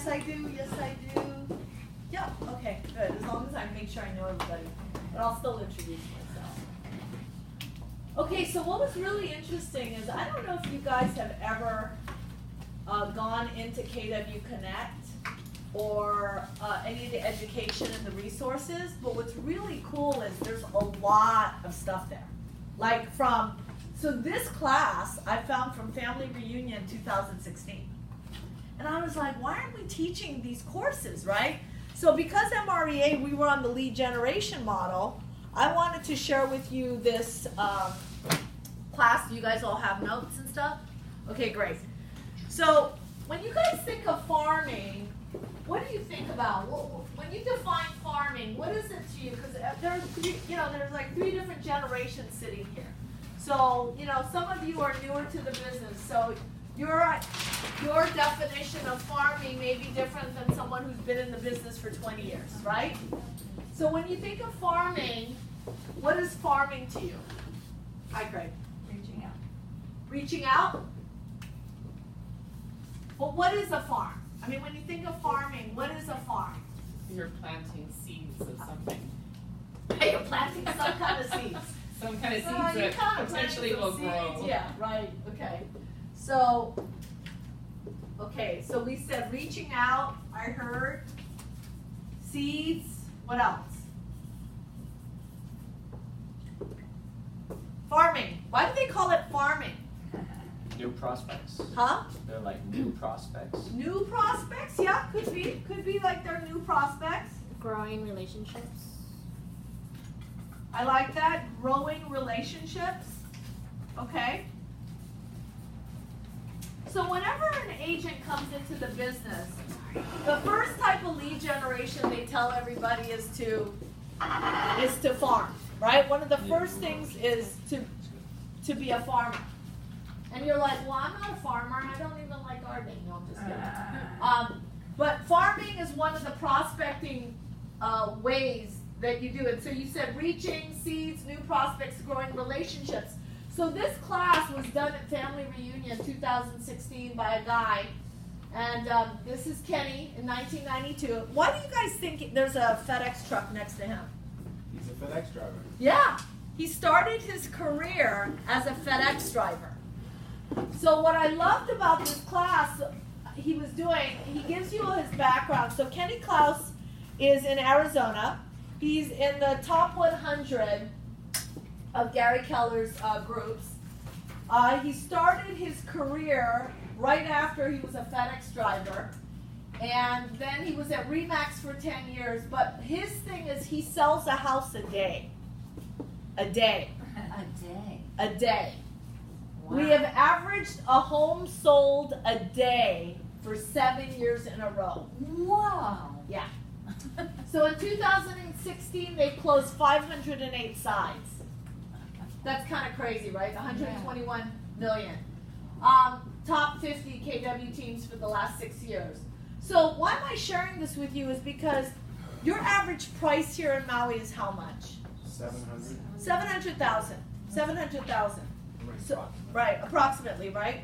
Yes, I do. Yes, I do. Yeah, okay, good. As long as I make sure I know everybody. But I'll still introduce myself. Okay, so what was really interesting is, I don't know if you guys have ever gone into KW Connect or any of the education and the resources, but what's really cool is there's a lot of stuff there. Like so this class I found from Family Reunion 2016. And I was like, why aren't we teaching these courses, right? So because MREA, we were on the lead generation model, I wanted to share with you this class. You guys all have notes and stuff? Okay, great. So when you guys think of farming, what do you think about? Well, when you define farming, what is it to you? Because there's like 3 different generations sitting here. So, some of you are newer to the business. So your definition of farming may be different than someone who's been in the business for 20 years, right? So when you think of farming, what is farming to you? Hi, Craig. Reaching out. Reaching out? Well, what is a farm? I mean, when you think of farming, what is a farm? You're planting seeds of something. You're planting some kind of seeds. Some kind of seeds that potentially will grow. Yeah, right, okay. So we said reaching out, I heard, seeds, what else? Farming. Why do they call it farming? New prospects. Huh? They're like new prospects. New prospects, yeah, could be. Could be like they're new prospects. Growing relationships. I like that. Growing relationships. Okay. So whenever an agent comes into the business, the first type of lead generation they tell everybody is to farm, right? One of the first things is to be a farmer. And you're like, well, I'm not a farmer. I don't even like gardening. No, I'm just kidding. But farming is one of the prospecting ways that you do it. So you said reaching, seeds, new prospects, growing relationships. So this class was done at Family Reunion 2016 by a guy. And this is Kenny in 1992. Why do you guys think there's a FedEx truck next to him? He's a FedEx driver. Yeah. He started his career as a FedEx driver. So what I loved about this class he gives you his background. So Kenny Klaus is in Arizona. He's in the top 100 of Gary Keller's groups. He started his career right after he was a FedEx driver. And then he was at RE/MAX for 10 years. But his thing is he sells a house a day. A day. A day. A day. Wow. We have averaged a home sold a day for 7 years in a row. Wow. Yeah. So in 2016, they closed 508 sides. That's kind of crazy, right? 121 million. Top 50 KW teams for the last 6 years. So why am I sharing this with you is because your average price here in Maui is how much? 700. 700,000. 700,000. So, right, approximately, right?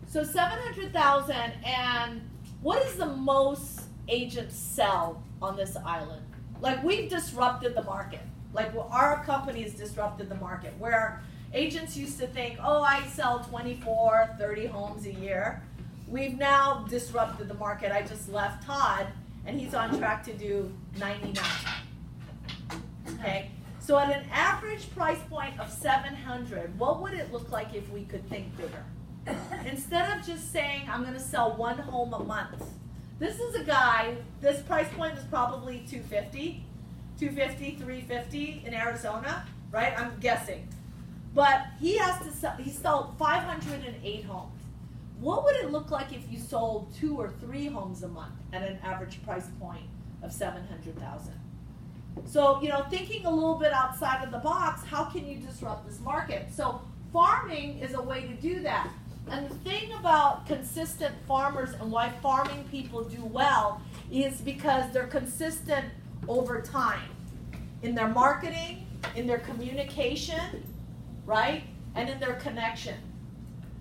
So 700,000, and what is the most agents sell on this island? Like, we've disrupted the market. Like, our company has disrupted the market, where agents used to think, oh, I sell 24, 30 homes a year. We've now disrupted the market. I just left Todd, and he's on track to do 99. Okay? So at an average price point of 700, what would it look like if we could think bigger? Instead of just saying, I'm going to sell one home a month. This is a guy, this price point is probably 250, 350 in Arizona, right? I'm guessing. But he has to sell, he sold 508 homes. What would it look like if you sold 2 or 3 homes a month at an average price point of 700,000? So, thinking a little bit outside of the box, how can you disrupt this market? So farming is a way to do that. And the thing about consistent farmers and why farming people do well is because they're consistent over time in their marketing, in their communication, right? And in their connection.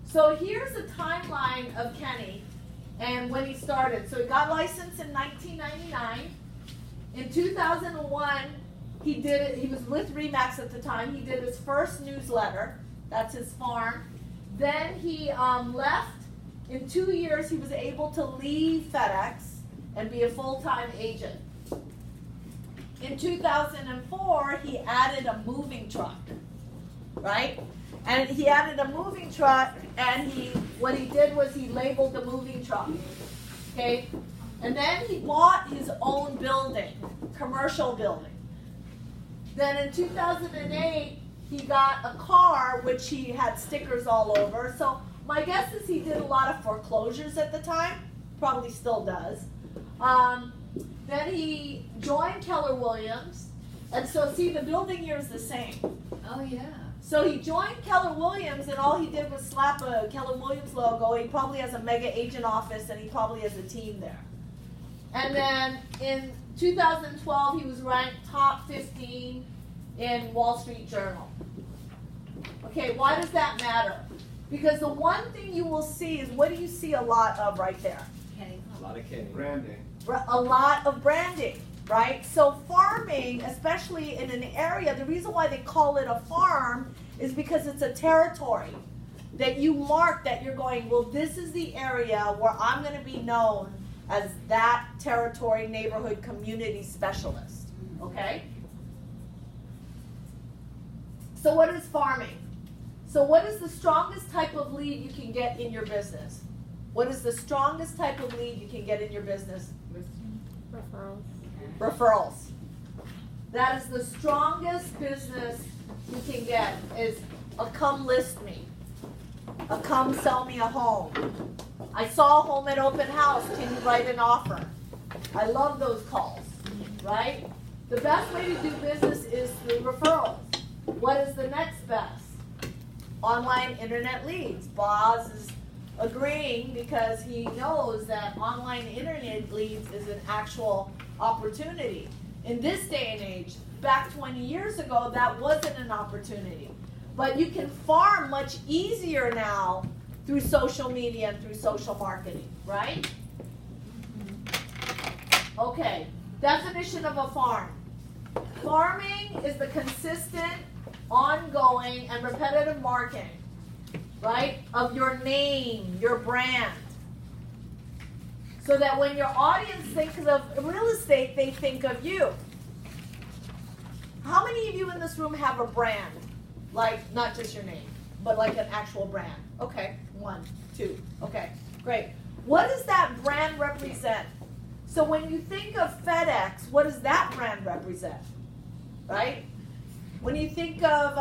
So here's a timeline of Kenny. and when he started. So he got licensed in 1999. In 2001, he did it. He was with Remax at the time. He did his first newsletter. That's his farm. Then he left. In 2 years, he was able to leave FedEx and be a full-time agent. In 2004, he added a moving truck, right? And he added a moving truck, and what he did was he labeled the moving truck, okay? And then he bought his own building, commercial building. Then in 2008, he got a car, which he had stickers all over. So my guess is he did a lot of foreclosures at the time, probably still does. Then he joined Keller Williams, and so see, the building here is the same. Oh, yeah. So he joined Keller Williams, and all he did was slap a Keller Williams logo. He probably has a mega agent office, and he probably has a team there. And then in 2012, he was ranked top 15 in Wall Street Journal. Okay, why does that matter? Because the one thing you will see is, what do you see a lot of right there? Kenny. A lot of kidding. Branding. A lot of branding, right? So farming, especially in an area, the reason why they call it a farm is because it's a territory that you mark, that you're going, well, this is the area where I'm going to be known as that territory, neighborhood, community specialist, okay? So what is farming? So what is the strongest type of lead you can get in your business? What is the strongest type of lead you can get in your business? Referrals. Referrals. That is the strongest business you can get, is a come list me, a come sell me a home. I saw a home at open house, can you write an offer? I love those calls, right? The best way to do business is through referrals. What is the next best? Online internet leads. Boz is agreeing because he knows that online internet leads is an actual opportunity. In this day and age, back 20 years ago, that wasn't an opportunity. But you can farm much easier now through social media and through social marketing, right? Okay, definition of a farm. Farming is the consistent, ongoing, and repetitive marketing, right, of your name, your brand. So that when your audience thinks of real estate, they think of you. How many of you in this room have a brand? Like, not just your name, but like an actual brand. Okay, 1, 2, okay, great. What does that brand represent? So when you think of FedEx, what does that brand represent, right? When you think of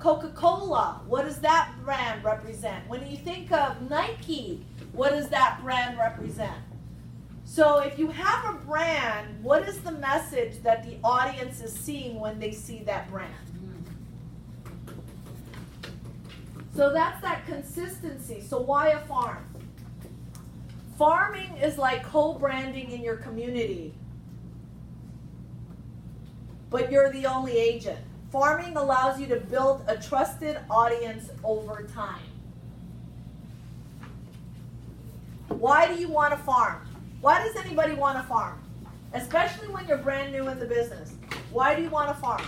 Coca-Cola, what does that brand represent? When you think of Nike, what does that brand represent? So if you have a brand, what is the message that the audience is seeing when they see that brand? So that's that consistency. So why a farm? Farming is like co-branding in your community, but you're the only agent. Farming allows you to build a trusted audience over time. Why do you want to farm? Why does anybody want to farm? Especially when you're brand new in the business. Why do you want to farm?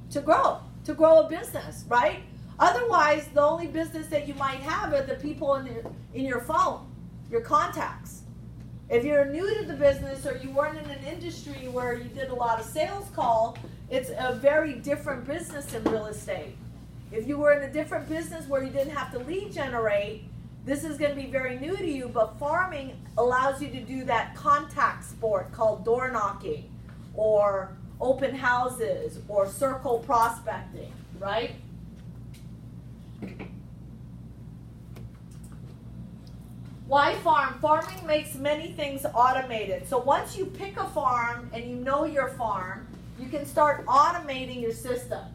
To grow a business, right? Otherwise, the only business that you might have are the people in your phone, your contacts. If you're new to the business or you weren't in an industry where you did a lot of sales call, it's a very different business in real estate. If you were in a different business where you didn't have to lead generate, this is going to be very new to you, but farming allows you to do that contact sport called door knocking or open houses or circle prospecting, right? Why farm? Farming makes many things automated. So once you pick a farm and you know your farm, you can start automating your systems.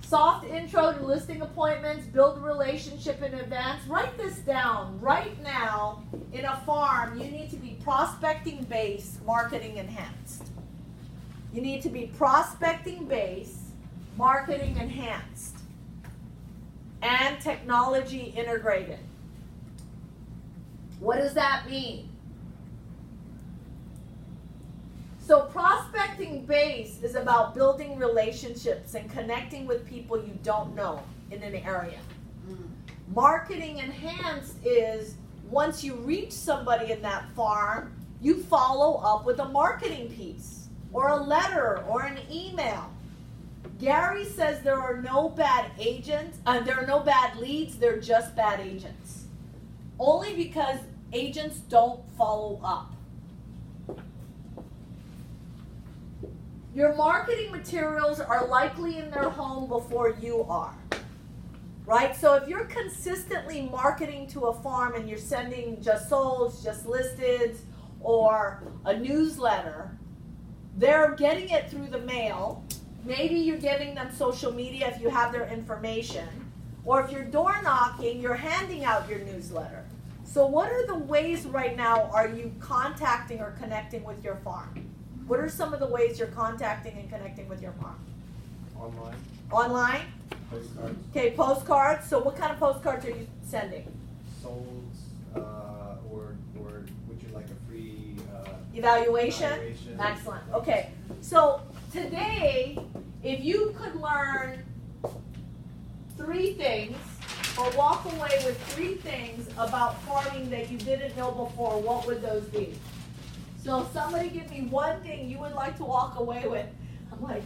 Soft intro to listing appointments, build a relationship in advance. Write this down. Right now, in a farm, you need to be prospecting based, marketing enhanced. You need to be prospecting based, marketing enhanced, and technology integrated. What does that mean? So prospecting base is about building relationships and connecting with people you don't know in an area. Marketing enhanced is once you reach somebody in that farm, you follow up with a marketing piece or a letter or an email. Gary says there are no bad agents, there are no bad leads, they're just bad agents. Only because agents don't follow up. Your marketing materials are likely in their home before you are, right? So if you're consistently marketing to a farm and you're sending just solds, just listed, or a newsletter, they're getting it through the mail. Maybe you're giving them social media if you have their information. Or if you're door knocking, you're handing out your newsletter. So what are the ways right now are you contacting or connecting with your farm? What are some of the ways you're contacting and connecting with your farm? Online, Online? postcards, Okay, postcards. So what kind of postcards are you sending? solds, or would you like a free Evaluation? evaluation? Excellent. Okay. So today, if you could learn 3 things or walk away with 3 things about farming that you didn't know before, what would those be? So somebody give me one thing you would like to walk away with. I'm like,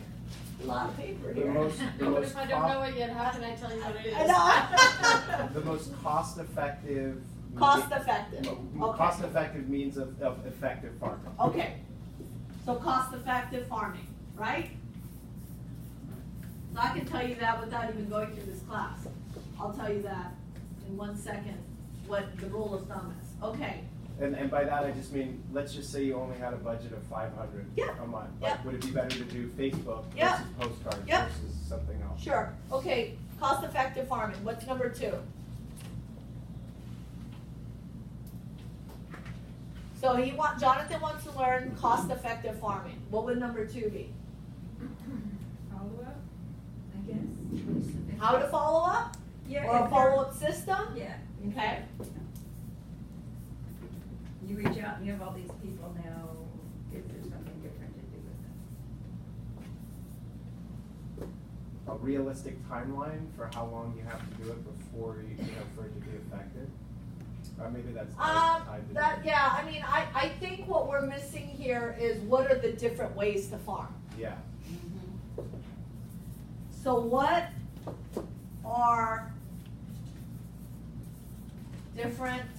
a lot of paper The here. most, the But most, if I don't know it yet, how can I tell you what it is? I know. the most cost-effective. Cost effective. Okay. Cost-effective means of effective farming. Okay. So cost effective farming, right? So I can tell you that without even going through this class. I'll tell you that in 1 second what the rule of thumb is. Okay. And by that I just mean, let's just say you only had a budget of $500 a month. Yeah. Like, would it be better to do Facebook Yeah. versus postcards Yeah. versus something else? Sure. Okay. Cost effective farming. What's number 2? So Jonathan wants to learn cost effective farming. What would number 2 be? Follow up, I guess. How to follow up? Yeah. Or a follow-up system? Yeah. Okay. You reach out and you have all these people now, is there something different to do with them? A realistic timeline for how long you have to do it before for it to be effective? Or maybe that's tied to I think what we're missing here is what are the different ways to farm? Yeah. So what are different,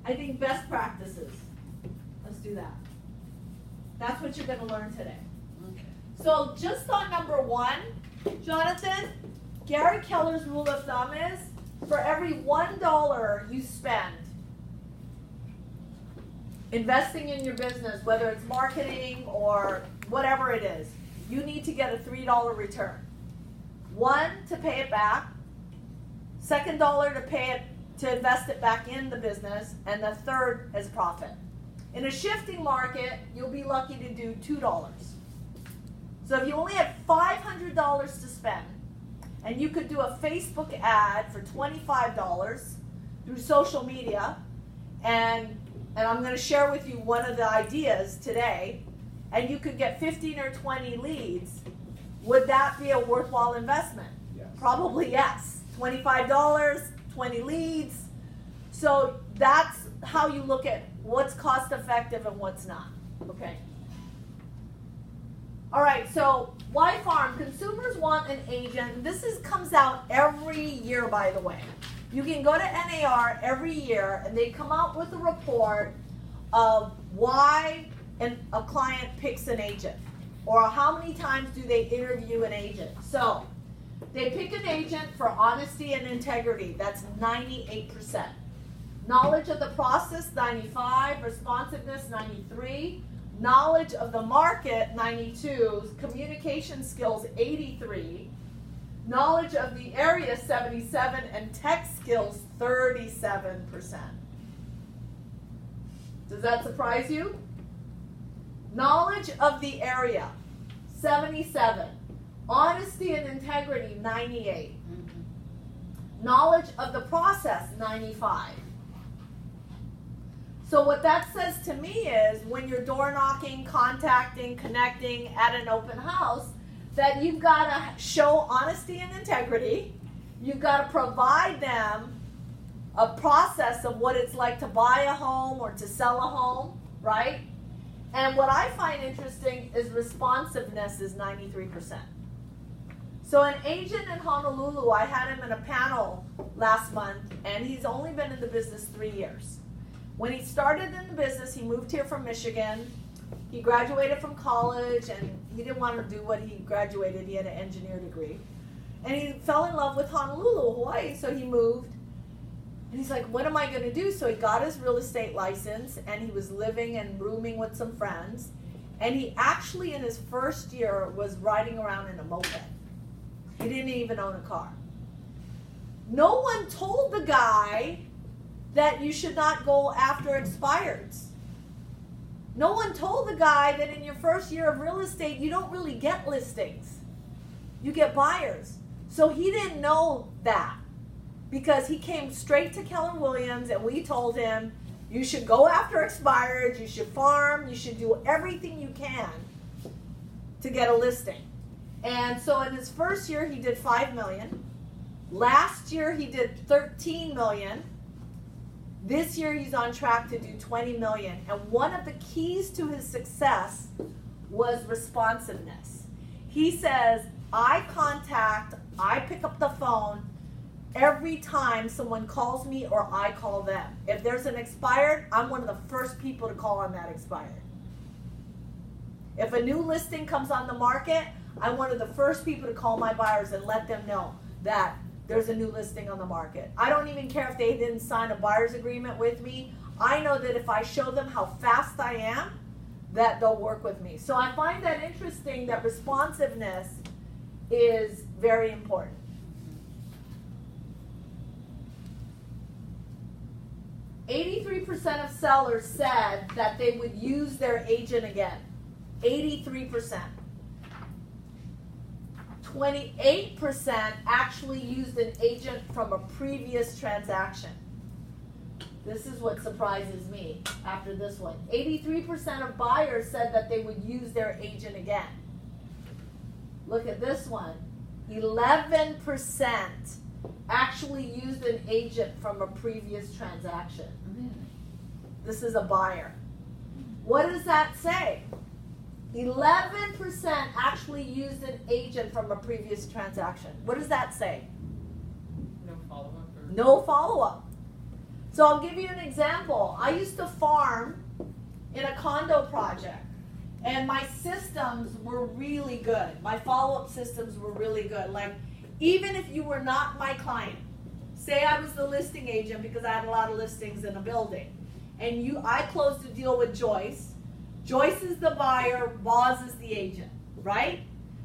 I think, best practices? Let's do that. That's what you're going to learn today. Okay. So just on number 1, Jonathan, Gary Keller's rule of thumb is for every $1 you spend investing in your business, whether it's marketing or whatever it is, you need to get a $3 return. 1, to pay it back. Second dollar to invest it back in the business, and the third as profit. In a shifting market, you'll be lucky to do $2. So if you only had $500 to spend, and you could do a Facebook ad for $25 through social media, and I'm going to share with you one of the ideas today, and you could get 15 or 20 leads, would that be a worthwhile investment? Yes. Probably yes. $25, 20 leads. So that's how you look at what's cost effective and what's not. Okay. All right, so why farm? Consumers want an agent. This comes out every year, by the way. You can go to NAR every year, and they come out with a report of why a client picks an agent, or how many times do they interview an agent. So they pick an agent for honesty and integrity. That's 98%. Knowledge of the process, 95. Responsiveness, 93. Knowledge of the market, 92. Communication skills, 83. Knowledge of the area, 77. And tech skills, 37%. Does that surprise you? Knowledge of the area, 77. Honesty and integrity, 98. Knowledge of the process, 95. So what that says to me is when you're door knocking, contacting, connecting at an open house, that you've got to show honesty and integrity. You've got to provide them a process of what it's like to buy a home or to sell a home, right? And what I find interesting is responsiveness is 93%. So an agent in Honolulu, I had him in a panel last month, and he's only been in the business 3 years. When he started in the business, he moved here from Michigan. He graduated from college, and he didn't want to do what he graduated. He had an engineer degree. And he fell in love with Honolulu, Hawaii, so he moved. And he's like, what am I going to do? So he got his real estate license, and he was living and rooming with some friends. And he actually, in his first year, was riding around in a moped. He didn't even own a car. No one told the guy that you should not go after expireds. No one told the guy that in your first year of real estate, you don't really get listings. You get buyers. So he didn't know that because he came straight to Keller Williams, and we told him, you should go after expireds, you should farm, you should do everything you can to get a listing. And so in his first year, he did $5 million. Last year, he did $13 million. This year, he's on track to do $20 million. And one of the keys to his success was responsiveness. He says, I pick up the phone every time someone calls me or I call them. If there's an expired, I'm one of the first people to call on that expired. If a new listing comes on the market, I'm one of the first people to call my buyers and let them know that there's a new listing on the market. I don't even care if they didn't sign a buyer's agreement with me. I know that if I show them how fast I am, that they'll work with me. So I find that interesting that responsiveness is very important. %83% of sellers said that they would use their agent again. 83%. 28% actually used an agent from a previous transaction. This is what surprises me after this one. 83% of buyers said that they would use their agent again. Look at this one. 11% actually used an agent from a previous transaction. This is a buyer. What does that say? 11% actually used an agent from a previous transaction. What does that say? No follow-up? No follow-up. So I'll give you an example. I used to farm in a condo project, and my systems were really good. My follow-up systems were really good. Like, even if you were not my client, say I was the listing agent because I had a lot of listings in a building, and I closed a deal with Joyce. Joyce is the buyer, Boz is the agent, right?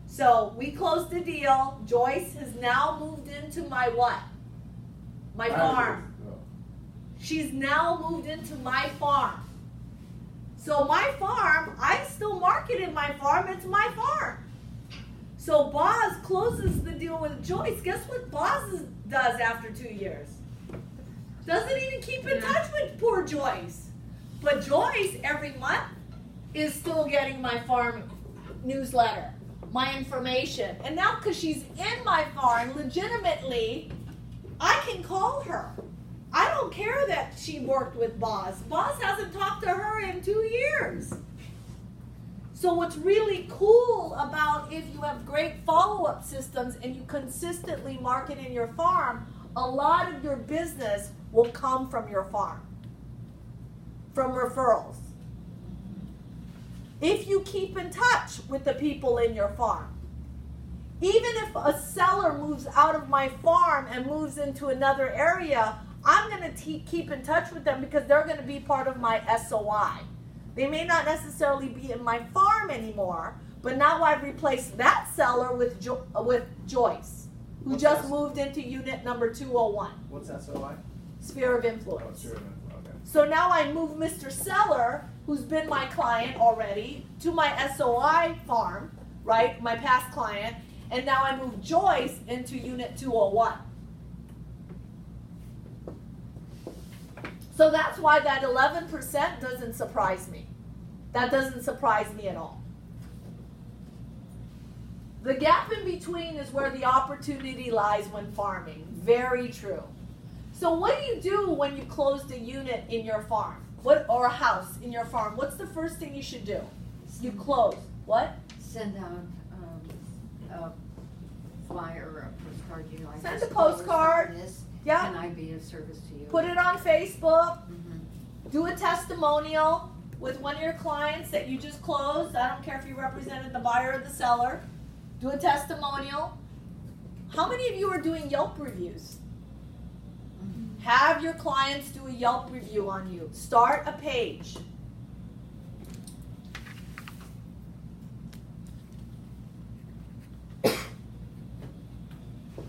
So we closed the deal. Joyce has now moved into my what? My farm. She's now moved into my farm. So my farm, I still marketed my farm, it's my farm. So Boz closes the deal with Joyce. Guess what Boz does after 2 years? Doesn't even keep in touch with poor Joyce. But Joyce, every month, is still getting my farm newsletter, my information. And now because she's in my farm, legitimately, I can call her. I don't care that she worked with Boz. Boz hasn't talked to her in 2 years. So what's really cool about if you have great follow-up systems and you consistently market in your farm, a lot of your business will come from your farm, from referrals. If you keep in touch with the people in your farm. Even if a seller moves out of my farm and moves into another area, I'm going to keep in touch with them because they're going to be part of my SOI. They may not necessarily be in my farm anymore, but now I've replaced that seller with Joyce, who just moved into unit number 201. What's SOI? Sphere of influence. Oh, sphere of influence. Okay. So now I move Mr. Seller who's been my client already to my SOI farm, right, my past client, and now I move Joyce into unit 201. So that's why that 11% doesn't surprise me. That doesn't surprise me at all. The gap in between is where the opportunity lies when farming. Very true. So what do you do when you close the unit in your farm? Or a house in your farm? What's the first thing you should do? You close. What? Send out a flyer or a postcard, you know. I Send just a closed postcard. on this. Yeah. Can I be of service to you? Put it on Facebook. Mhm. Do a testimonial with one of your clients that you just closed. I don't care if you represented the buyer or the seller. Do a testimonial. How many of you are doing Yelp reviews? Have your clients do a Yelp review on you. Start a page.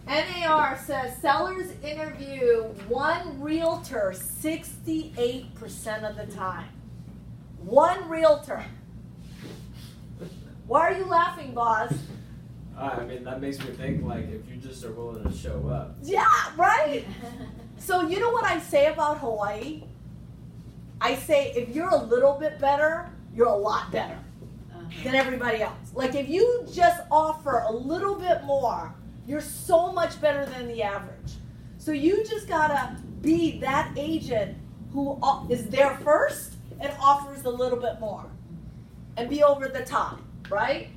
NAR says sellers interview one realtor 68% of the time. One realtor. Why are you laughing, boss? I mean, that makes me think, like, if you just are willing to show up. Yeah, right? So you know what I say about Hawaii? I say if you're a little bit better, you're a lot better than everybody else. Like if you just offer a little bit more, you're so much better than the average. So you just gotta be that agent who is there first and offers a little bit more and be over the top, right?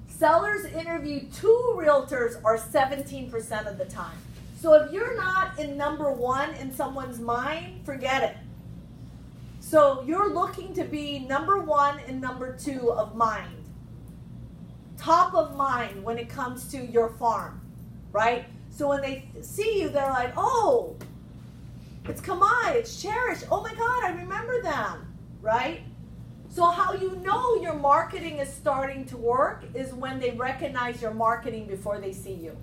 Sellers interview 2 realtors are 17% of the time. So if you're not in number 1 in someone's mind, forget it. So you're looking to be number 1 and number 2 of mind. Top of mind when it comes to your farm, right? So when they see you, they're like, oh, it's Kamai, it's Cherish. Oh my God, I remember them, right? So how you know your marketing is starting to work is when they recognize your marketing before they see you,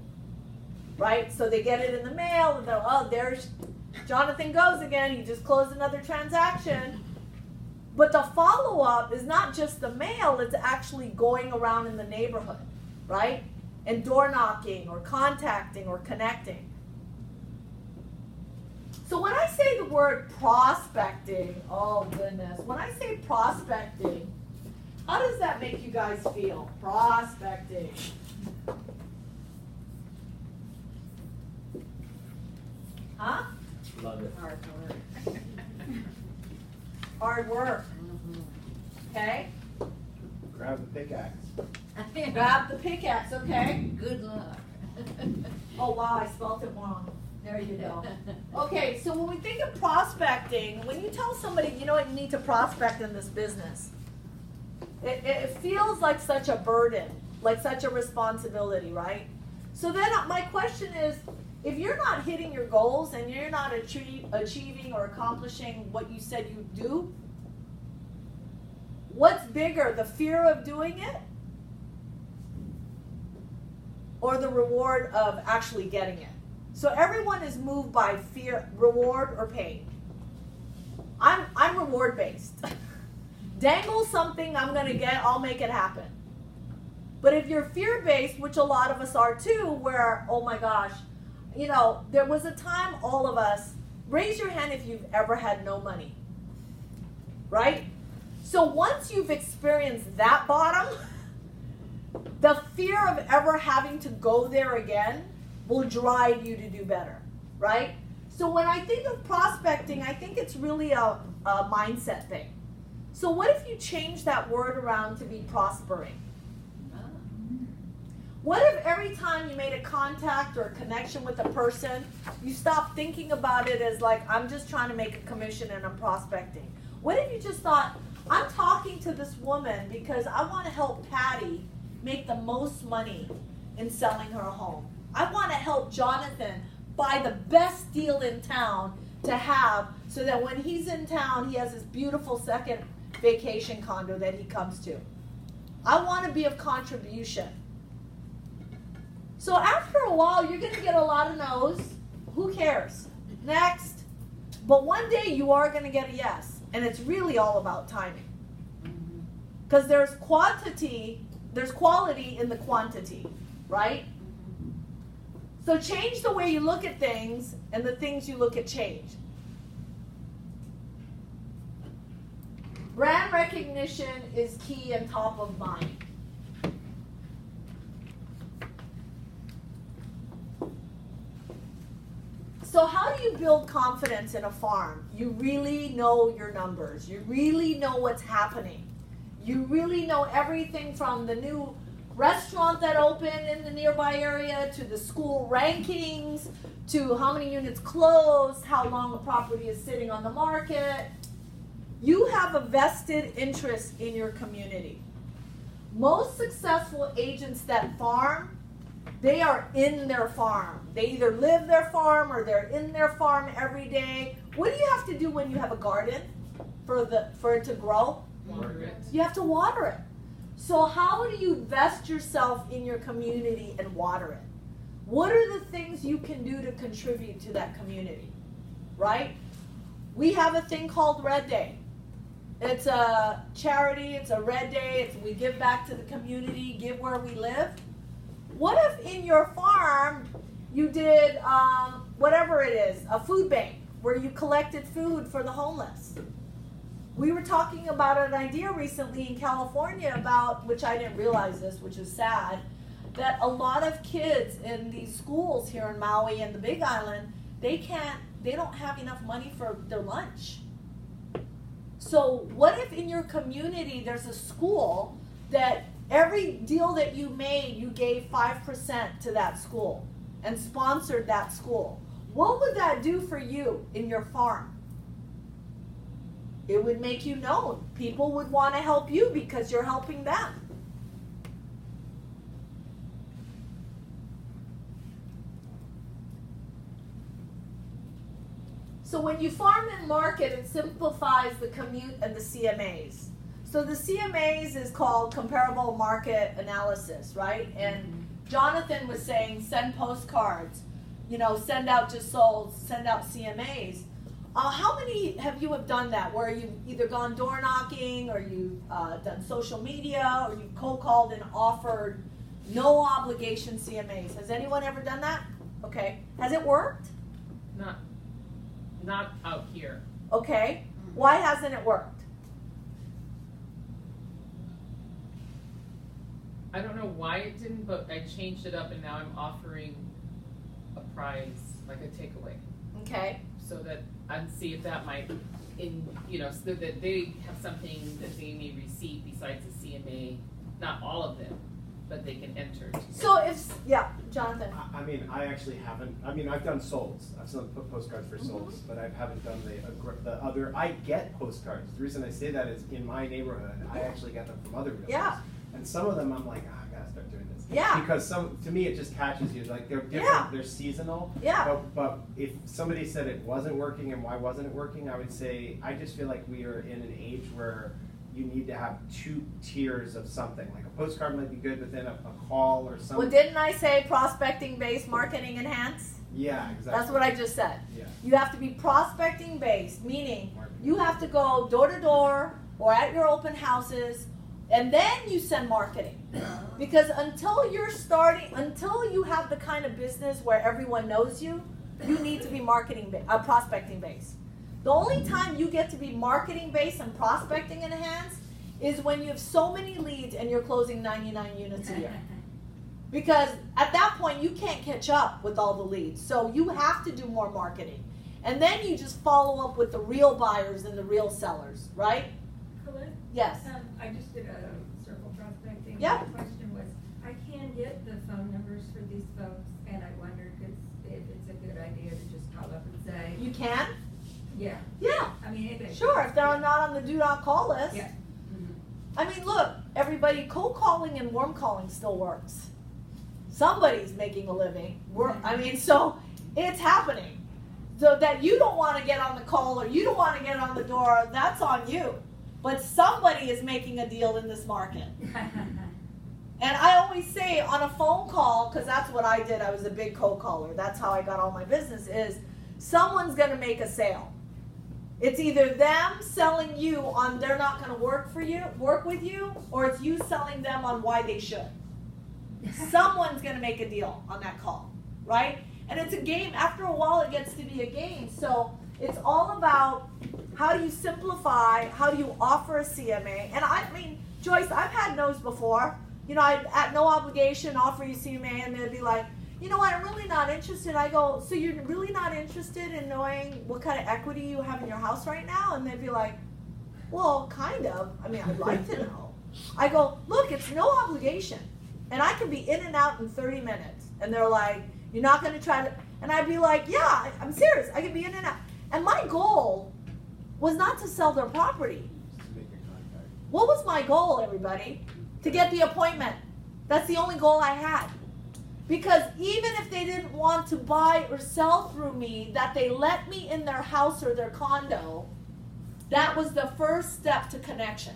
right? So they get it in the mail and they're, oh, there's Jonathan goes again. He just closed another transaction. But the follow-up is not just the mail, it's actually going around in the neighborhood, right? And door knocking or contacting or connecting. So when I say the word prospecting, oh goodness, when I say prospecting, how does that make you guys feel? Prospecting. Huh? Love it. Hard work. Hard work. Okay? Grab the pickaxe. Grab the pickaxe, okay? Good luck. Oh wow, I spelled it wrong. There you go. Okay, so when we think of prospecting, when you tell somebody, you know what, you need to prospect in this business, it feels like such a burden, like such a responsibility, right? So then my question is, if you're not hitting your goals and you're not achieving or accomplishing what you said you'd do, what's bigger, the fear of doing it or the reward of actually getting it? So everyone is moved by fear, reward or pain. I'm reward based. Dangle something I'm gonna get, I'll make it happen. But if you're fear based, which a lot of us are too, where, oh my gosh, you know, there was a time all of us, raise your hand if you've ever had no money, right? So once you've experienced that bottom, the fear of ever having to go there again will drive you to do better, right? So when I think of prospecting, I think it's really a mindset thing. So what if you change that word around to be prospering? What if every time you made a contact or a connection with a person, you stopped thinking about it as like, I'm just trying to make a commission and I'm prospecting? What if you just thought, I'm talking to this woman because I want to help Patty make the most money in selling her home. I want to help Jonathan buy the best deal in town to have so that when he's in town, he has this beautiful second vacation condo that he comes to. I want to be of contribution. So after a while, you're going to get a lot of no's. Who cares? Next. But one day you are going to get a yes, and it's really all about timing. Because there's quality in the quantity, right? So change the way you look at things, and the things you look at change. Brand recognition is key and top of mind. So how do you build confidence in a farm? You really know your numbers. You really know what's happening. You really know everything from the new restaurant that opened in the nearby area to the school rankings to how many units closed, how long a property is sitting on the market. You have a vested interest in your community. Most successful agents that farm, they are in their farm. They either live their farm or they're in their farm every day. What do you have to do when you have a garden for it to grow? Water it. You have to water it. So how do you vest yourself in your community and water it? What are the things you can do to contribute to that community, right? We have a thing called Red Day. It's a charity, it's a red day, we give back to the community, give where we live. What if in your farm you did whatever it is, a food bank where you collected food for the homeless? We were talking about an idea recently in California about, which I didn't realize this, which is sad, that a lot of kids in these schools here in Maui and the Big Island, they don't have enough money for their lunch. So what if in your community there's a school that every deal that you made, you gave 5% to that school and sponsored that school? What would that do for you in your farm? It would make you known. People would want to help you because you're helping them. So when you farm and market, it simplifies the commute and the CMAs. So the CMAs is called comparable market analysis, right? And Jonathan was saying send postcards, send out just sold, send out CMAs. How many have you have done that where you've either gone door knocking or you've done social media or you've cold called and offered no obligation CMAs? Has anyone ever done that? Okay. Has it worked? Not out here. Okay. Why hasn't it worked? I don't know why it didn't, but I changed it up and now I'm offering a prize, like a takeaway. Okay. So that, and see if that might, so that they have something that they may receive besides the CMA, not all of them, but they can enter. So yeah, Jonathan. I actually haven't. I've done solds. I've still put postcards for solds, but I haven't done the other. I get postcards. The reason I say that is in my neighborhood, I actually get them from other realtors. Yeah. And some of them, I'm like, I gotta start doing this. Yeah. Because to me, it just catches you. Like they're different. Yeah. They're seasonal. Yeah. But if somebody said it wasn't working and why wasn't it working, I would say I just feel like we are in an age where you need to have two tiers of something. Like a postcard might be good, but then a call or something. Well, didn't I say prospecting-based marketing enhance? Yeah, exactly. That's what I just said. Yeah. You have to be prospecting-based, meaning you have to go door to door or at your open houses, and then you send marketing. Because until you have the kind of business where everyone knows you, you need to be prospecting-based. The only time you get to be marketing-based and prospecting enhanced is when you have so many leads and you're closing 99 units a year. Because at that point, you can't catch up with all the leads. So you have to do more marketing. And then you just follow up with the real buyers and the real sellers, right? Colette? Yes. I just did a circle prospecting. Yeah. My question was, I can get the phone numbers for these folks, and I wondered if it's a good idea to just call up and say. You can? Yeah. Yeah. Sure, if they're not on the do not call list. Yeah. Look, everybody, cold calling and warm calling still works. Somebody's making a living. So it's happening. So that you don't want to get on the call or you don't want to get on the door, that's on you. But somebody is making a deal in this market. And I always say on a phone call, because that's what I did, I was a big cold caller. That's how I got all my business, is someone's going to make a sale. It's either them selling you on they're not going to work with you, or it's you selling them on why they should. Someone's going to make a deal on that call, right? And it's a game. After a while, it gets to be a game. So it's all about how do you simplify, how do you offer a CMA. And I mean, Joyce, I've had no's before. You know, I at no obligation offer you CMA, and they'd be like, you know what, I'm really not interested. I go, so you're really not interested in knowing what kind of equity you have in your house right now? And they'd be like, well, kind of. I mean, I'd like to know. I go, look, it's no obligation. And I can be in and out in 30 minutes. And they're like, you're not going to try to, and I'd be like, yeah, I'm serious. I can be in and out. And my goal was not to sell their property. What was my goal, everybody? To get the appointment. That's the only goal I had. Because even if they didn't want to buy or sell through me, that they let me in their house or their condo, that was the first step to connection.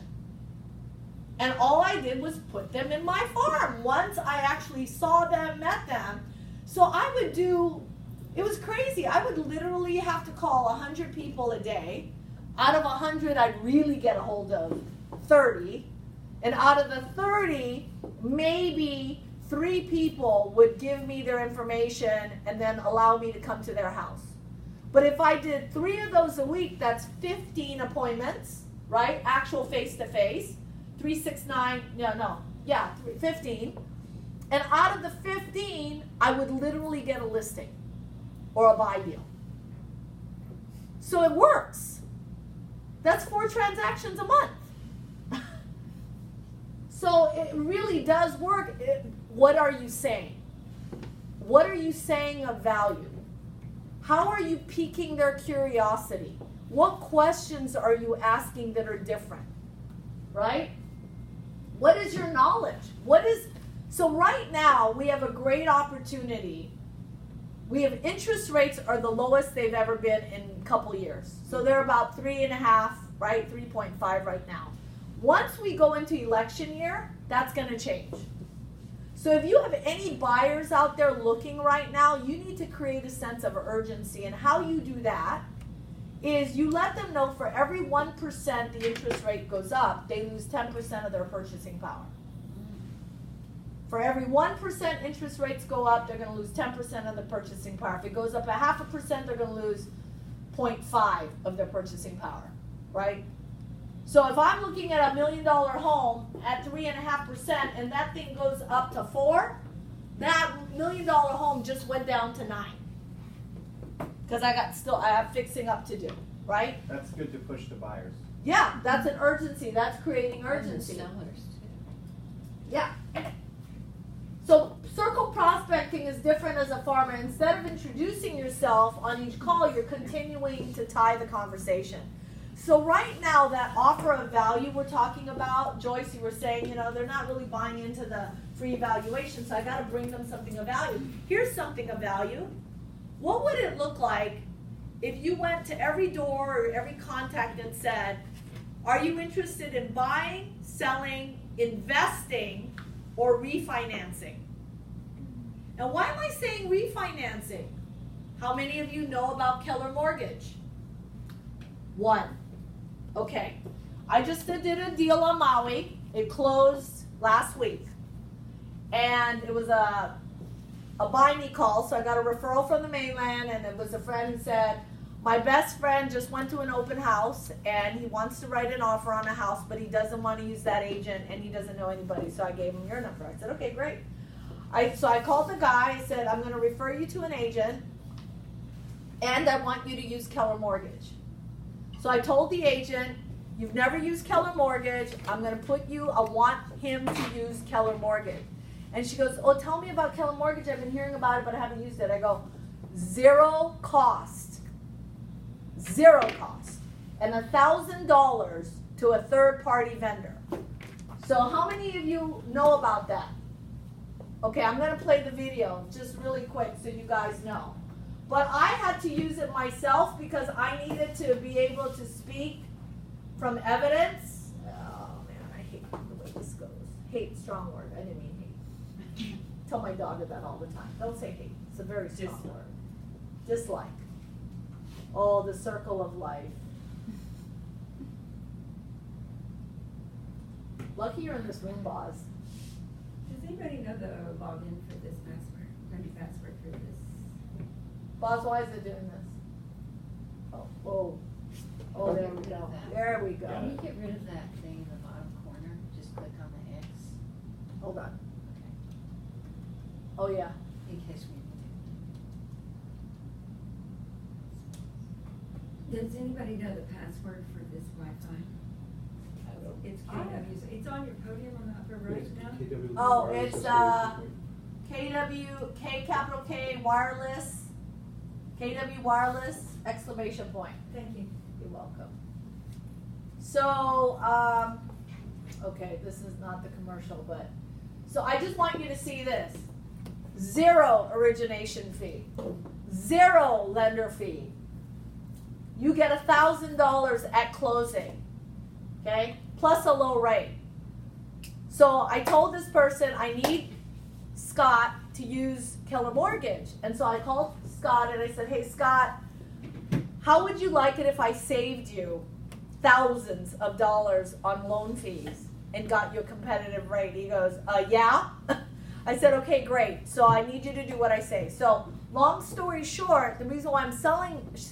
And all I did was put them in my farm. Once I actually saw them, met them. So I would do, it was crazy. I would literally have to call 100 people a day. Out of 100, I'd really get a hold of 30. And out of the 30, maybe 3 people would give me their information and then allow me to come to their house. But if I did 3 of those a week, that's 15 appointments, right? Actual face-to-face. 3, 6, 9, 15. And out of the 15, I would literally get a listing or a buy deal. So it works. That's 4 transactions a month. So it really does work. What are you saying? What are you saying of value? How are you piquing their curiosity? What questions are you asking that are different? Right? What is your knowledge? So right now we have a great opportunity. We have interest rates are the lowest they've ever been in a couple years. So they're about 3.5, right? 3.5 right now. Once we go into election year, that's going to change. So if you have any buyers out there looking right now, you need to create a sense of urgency. And how you do that is you let them know for every 1% the interest rate goes up, they lose 10% of their purchasing power. For every 1% interest rates go up, they're going to lose 10% of the purchasing power. If it goes up 0.5%, they're going to lose 0.5 of their purchasing power, right? So if I'm looking at $1 million home at 3.5% and that thing goes up to 4, that $1 million home just went down to 9. Because I have fixing up to do, right? That's good to push the buyers. Yeah, that's an urgency. That's creating urgency. Sellers too. Yeah. So circle prospecting is different as a farmer. Instead of introducing yourself on each call, you're continuing to tie the conversation. So right now, that offer of value we're talking about, Joyce, you were saying, you know, they're not really buying into the free evaluation, so I got to bring them something of value. Here's something of value. What would it look like if you went to every door or every contact and said, are you interested in buying, selling, investing, or refinancing? And why am I saying refinancing? How many of you know about Keller Mortgage? 1. Okay. I just did a deal on Maui. It closed last week. And it was a buy me call, so I got a referral from the mainland, and it was a friend who said, my best friend just went to an open house, and he wants to write an offer on a house, but he doesn't want to use that agent, and he doesn't know anybody, so I gave him your number. I said, okay, great. So I called the guy. I said, I'm going to refer you to an agent, and I want you to use Keller Mortgage. So I told the agent, you've never used Keller Mortgage. I want him to use Keller Mortgage. And she goes, oh, tell me about Keller Mortgage. I've been hearing about it, but I haven't used it. I go, 0 cost. 0 cost. And $1,000 to a third-party vendor. So how many of you know about that? Okay, I'm going to play the video just really quick so you guys know. But I had to use it myself because I needed to be able to speak from evidence. Oh man, I hate the way this goes. Hate, strong word. I didn't mean hate. Tell my daughter that all the time. Don't say hate. It's a very strong word. Dislike. Oh, the circle of life. lucky you're in this room, Boz. Does anybody know the login for this password, password for this? Boz, why is it doing this? Oh, whoa. Oh, there we go. There we go. Can you get rid of that thing in the bottom corner? Just click on the X. Hold on. Okay. Oh, yeah. In case we. Does anybody know the password for this Wi-Fi? It's KW, it's on your podium on the upper right now? Oh, it's, KW, K capital K, wireless, KW wireless, exclamation point. Thank you. You're welcome. So, okay, this is not the commercial, but, so I just want you to see this. 0 origination fee, 0 lender fee. You get $1,000 at closing, okay? Plus a low rate. So I told this person I need Scott to use Keller Mortgage. And so I called Scott and I said, hey Scott, how would you like it if I saved you thousands of dollars on loan fees and got you a competitive rate? He goes, yeah. I said, okay, great. So I need you to do what I say. So long story short, the reason why I'm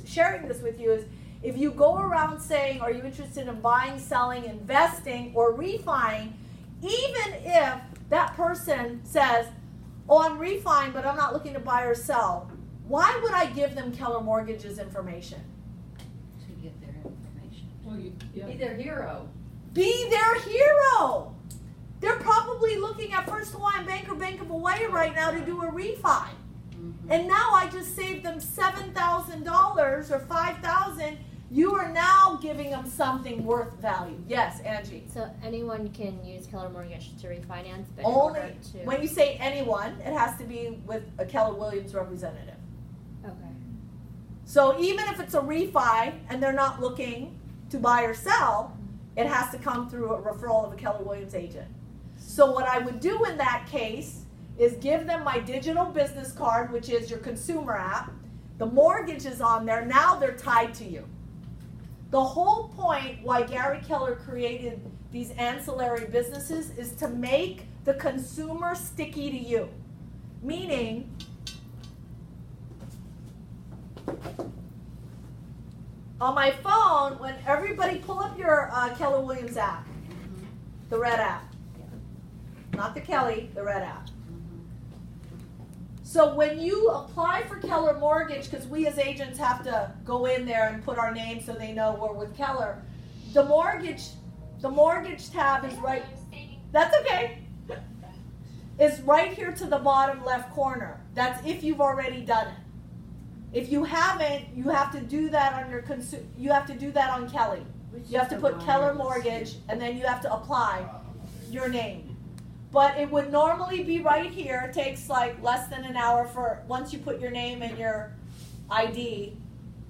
sharing this with you is if you go around saying, are you interested in buying, selling, investing, or refining, even if that person says, oh, I'm refining, but I'm not looking to buy or sell, why would I give them Keller Mortgage's information? To get their information. Well, Be their hero. Be their hero. They're probably looking at First Hawaiian Bank or Bank of Hawaii right now to do a refi. Mm-hmm. And now I just saved them $7,000 or $5,000. You are now giving them something worth value. Yes, Angie. So anyone can use Keller Mortgage to refinance, but Only in order to. when you say anyone, it has to be with a Keller Williams representative. Okay. So even if it's a refi and they're not looking to buy or sell, it has to come through a referral of a Keller Williams agent. So what I would do in that case is give them my digital business card, which is your consumer app. The mortgage is on there. Now they're tied to you. The whole point why Gary Keller created these ancillary businesses is to make the consumer sticky to you. Meaning, on my phone, when everybody pull up your Keller Williams app, the red app. Not the Kelly, the red app. So when you apply for Keller Mortgage, because we as agents have to go in there and put our name so they know we're with Keller, the mortgage tab is right, that's okay, is right here to the bottom left corner. That's if you've already done it. If you haven't, you have to do that on your you have to do that on Kelly. You have to put Keller Mortgage and then you have to apply your name. But it would normally be right here. It takes like less than an hour for once you put your name and your ID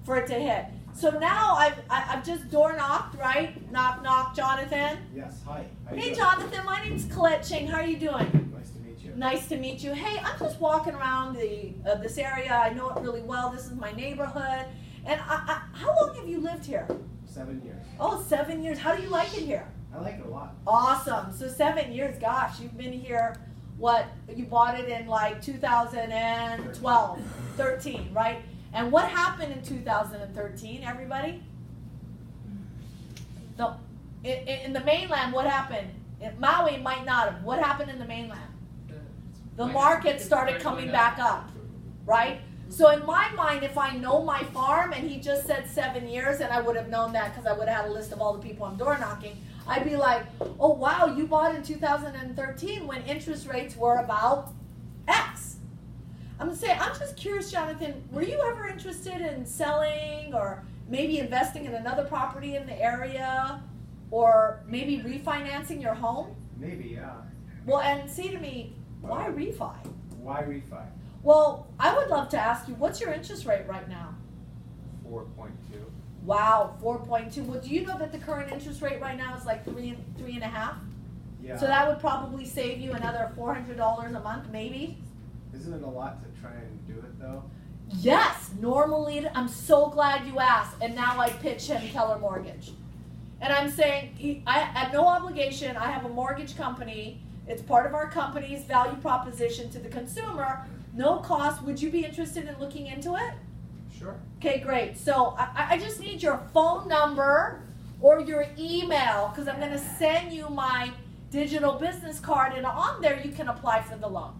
for it to hit. So now I've just door knocked, right? Knock knock, Jonathan. Yes, hi. How you Hey doing? Jonathan, my name's Colette Ching. How are you doing? Nice to meet you. Nice to meet you. Hey, I'm just walking around this area. I know it really well. This is my neighborhood. And how long have you lived here? 7 years. Oh, 7 years. How do you like it here? I like it a lot. Awesome. So 7 years, gosh, you've been here, you bought it in like 2012, 13, right? And what happened in 2013, everybody? In the mainland, what happened? In Maui might not have. What happened in the mainland? The market started coming back up, right? So in my mind, if I know my farm, and he just said 7 years, and I would have known that because I would have had a list of all the people I'm door knocking, I'd be like, oh wow, you bought in 2013 when interest rates were about X. I'm just curious, Jonathan, were you ever interested in selling or maybe investing in another property in the area or maybe refinancing your home? Maybe, yeah. Well, and say to me, why refi? Why refi? Well, I would love to ask you, what's your interest rate right now? 4.2. Wow, 4.2. Well, do you know that the current interest rate right now is like three and a half? Yeah. So that would probably save you another $400 a month, maybe? Isn't it a lot to try and do it though? Yes, normally, I'm so glad you asked. And now I pitch him Keller Mortgage. And I'm saying, I at no obligation, I have a mortgage company. It's part of our company's value proposition to the consumer. No cost. Would you be interested in looking into it? Sure. Okay, great. So I just need your phone number or your email, because I'm going to send you my digital business card, and on there you can apply for the loan.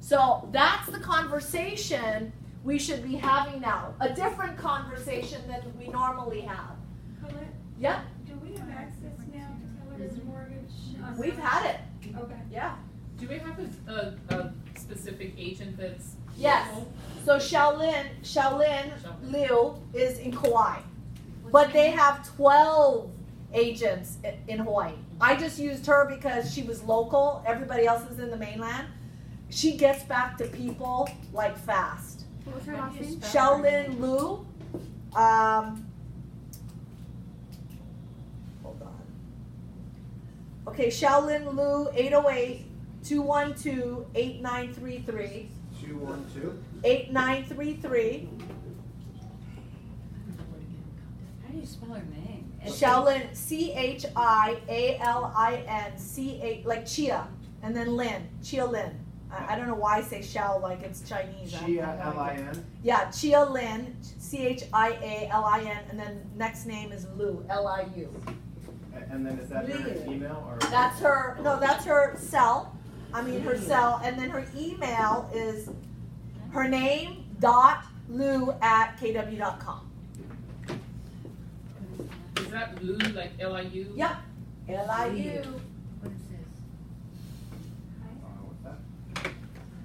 So that's the conversation we should be having now. A different conversation than we normally have. Colette, Yeah, do we have access now to Keller's Mortgage? we've had it. Okay. Yeah. Do we have a specific agent that's Yes. local? So Shaolin Lu is in Kauai, but they have 12 agents in Hawaii. I just used her because she was local. Everybody else is in the mainland. She gets back to people like fast. What was her last name? Shaolin Lu. Hold on. Okay, Shaolin Lu, 808-212-8933. 212. How 8933. do you spell her name? Shaolin, Chialin, like Chia, and then Lin, Chia Lin. I don't know why I say Xiao like it's Chinese. Chia, I have no idea. L-I-N. Yeah, Chia Lin, Chialin, and then next name is Lu, Liu. And then is that her Liu. email or? That's her, no, that's her cell. I mean her cell, and then her email is her name dot lu@kw.com. Is that Lu, like L-I-U? Yep, Liu. What is this? What's that?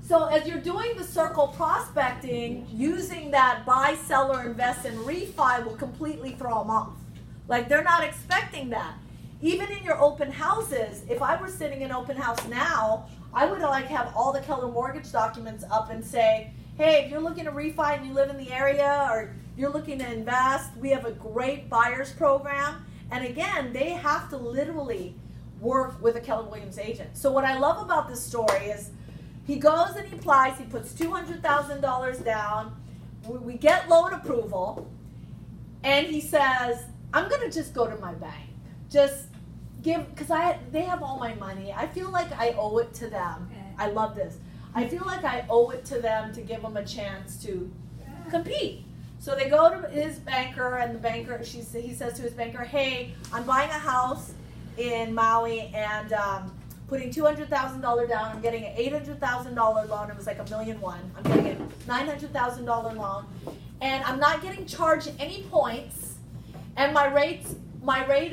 So as you're doing the circle prospecting, using that buy, sell, or invest, and refi will completely throw them off. Like they're not expecting that. Even in your open houses, if I were sitting in open house now, I would like have all the Keller Mortgage documents up and say, hey, if you're looking to refi and you live in the area, or you're looking to invest, we have a great buyers program. And again, they have to literally work with a Keller Williams agent. So what I love about this story is he goes and he applies, he puts $200,000 down, we get loan approval, and he says, I'm gonna just go to my bank. Just give, because they have all my money. I feel like I owe it to them. Okay. I love this. I feel like I owe it to them to give them a chance to compete. So they go to his banker, and the banker, he says to his banker, hey, I'm buying a house in Maui and putting $200,000 down. I'm getting an $800,000 loan. It was like $1.1 million. I'm getting a $900,000 loan, and I'm not getting charged any points. And my rate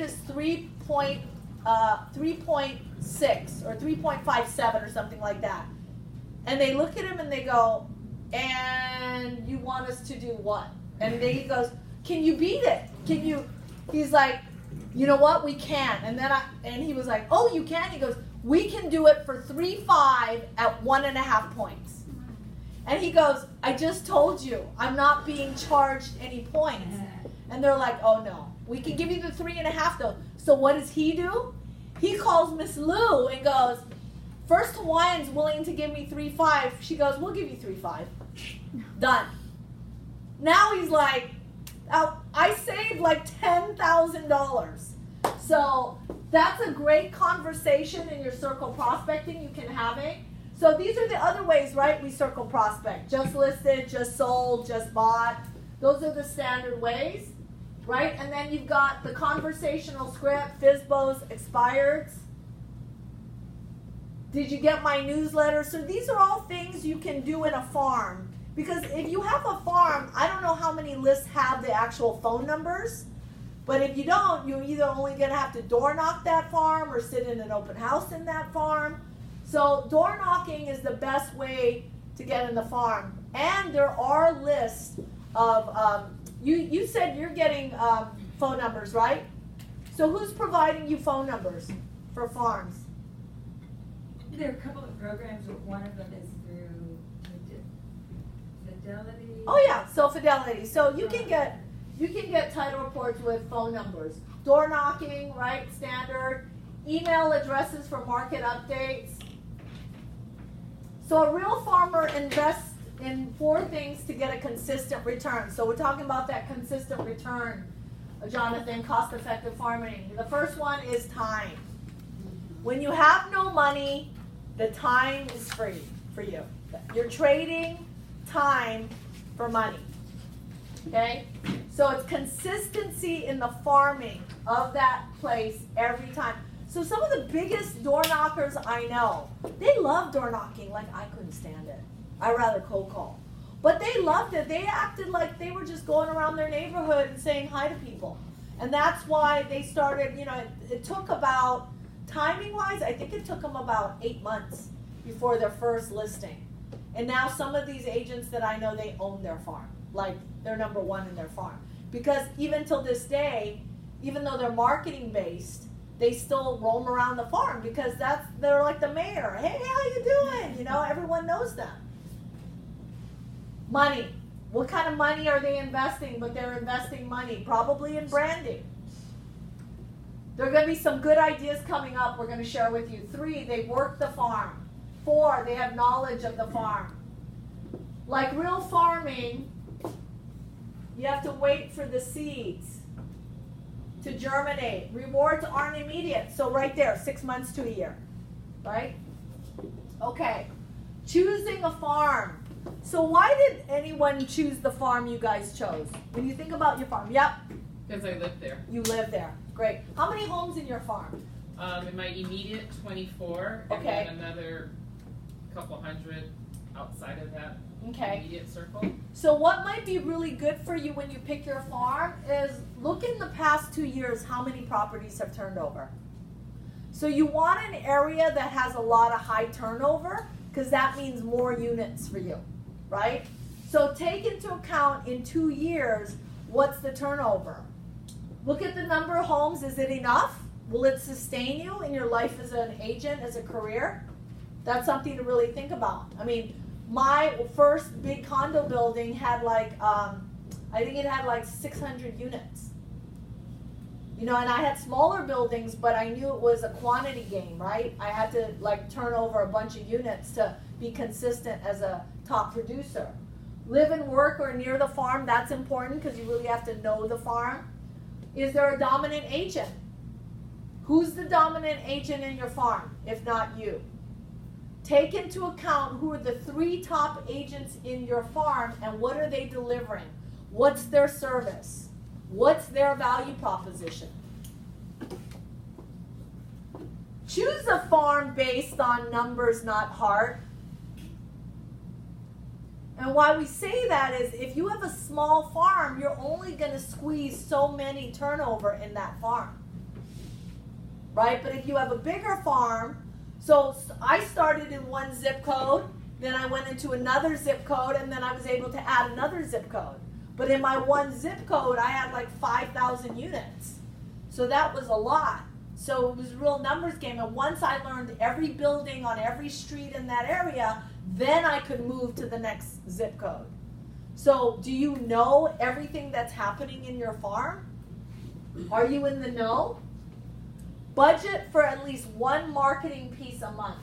is 3.6 or 3.57 or something like that. And they look at him and they go, and you want us to do what? And then he goes, can you beat it? Can you? He's like, you know what? We can. And then and he was like, oh, you can? He goes, we can do it for 3.5 at 1.5 points. And he goes, I just told you, I'm not being charged any points. And they're like, oh no, we can give you the 3.5 though. So what does he do? He calls Miss Lu and goes, First Hawaiian's willing to give me 3.5. She goes, we'll give you 3.5. Done. Now he's like, I saved like $10,000. So that's a great conversation in your circle prospecting you can have it. So these are the other ways, right? We circle prospect. Just listed, just sold, just bought. Those are the standard ways, right? And then you've got the conversational script, FSBOs, expireds. Did you get my newsletter? So these are all things you can do in a farm. Because if you have a farm, I don't know how many lists have the actual phone numbers. But if you don't, you're either only going to have to door knock that farm or sit in an open house in that farm. So door knocking is the best way to get in the farm. And there are lists of, you said you're getting phone numbers, right? So who's providing you phone numbers for farms? There are a couple of programs, but one of them is through Fidelity. Oh yeah, so Fidelity. So you can get title reports with phone numbers. Door knocking, right? Standard. Email addresses for market updates. So a real farmer invests in 4 things to get a consistent return. So we're talking about that consistent return Jonathan, cost-effective farming? The first one is time. When you have no money, the time is free for you. You're trading time for money. Okay? So it's consistency in the farming of that place every time. So some of the biggest door knockers I know, they love door knocking like I couldn't stand it. I'd rather cold call. But they loved it. They acted like they were just going around their neighborhood and saying hi to people. And that's why they started, you know, it took about, timing-wise, I think it took them about 8 months before their first listing. And now some of these agents that I know, they own their farm. Like, they're number one in their farm. Because even till this day, even though they're marketing based, they still roam around the farm because they're like the mayor. Hey, how you doing? You know, everyone knows them. Money. What kind of money are they investing? But they're investing money, probably in branding. There are going to be some good ideas coming up we're going to share with you. 3, they work the farm. 4, they have knowledge of the farm. Like real farming, you have to wait for the seeds to germinate. Rewards aren't immediate. So right there, 6 months to a year. Right? Okay. Choosing a farm. So why did anyone choose the farm you guys chose? When you think about your farm, yep. Because I live there. You live there. Great. How many homes in your farm? In my immediate 24, and Okay. then another couple hundred outside of that Okay. immediate circle. So what might be really good for you when you pick your farm is look in the past 2 years how many properties have turned over. So you want an area that has a lot of high turnover because that means more units for you, right? So take into account in 2 years, what's the turnover? Look at the number of homes. Is it enough? Will it sustain you in your life as an agent, as a career? That's something to really think about. I mean, my first big condo building had like, I think it had like 600 units. You know, and I had smaller buildings, but I knew it was a quantity game, right? I had to like turn over a bunch of units to be consistent as a top producer. Live and work or near the farm, that's important because you really have to know the farm. Is there a dominant agent? Who's the dominant agent in your farm, if not you? Take into account who are the 3 top agents in your farm and what are they delivering? What's their service? What's their value proposition? Choose a farm based on numbers, not heart. And why we say that is if you have a small farm, you're only going to squeeze so many turnover in that farm. Right? But if you have a bigger farm, so I started in one zip code, then I went into another zip code, and then I was able to add another zip code. But in my one zip code, I had like 5,000 units. So that was a lot. So it was a real numbers game. And once I learned every building on every street in that area, then I could move to the next zip code. So do you know everything that's happening in your farm? Are you in the know? Budget for at least one marketing piece a month.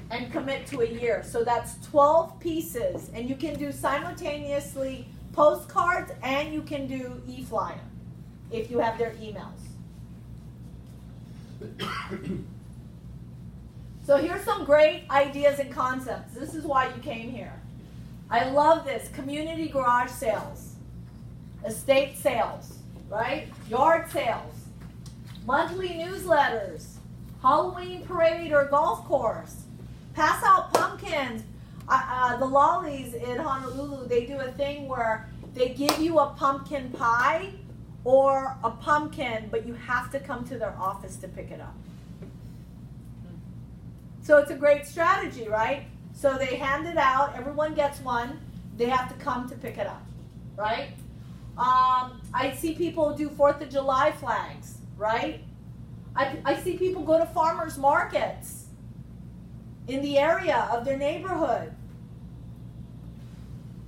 And commit to a year. So that's 12 pieces. And you can do simultaneously postcards and you can do e-flyer if you have their emails. So here's some great ideas and concepts. This is why you came here. I love this. Community garage sales, estate sales, right? Yard sales, monthly newsletters, Halloween parade or golf course, pass out pumpkins. The lollies in Honolulu, they do a thing where they give you a pumpkin pie or a pumpkin, but you have to come to their office to pick it up. So it's a great strategy, right? So they hand it out, everyone gets one, they have to come to pick it up, right? I see people do 4th of July flags, right? I see people go to farmers markets in the area of their neighborhood.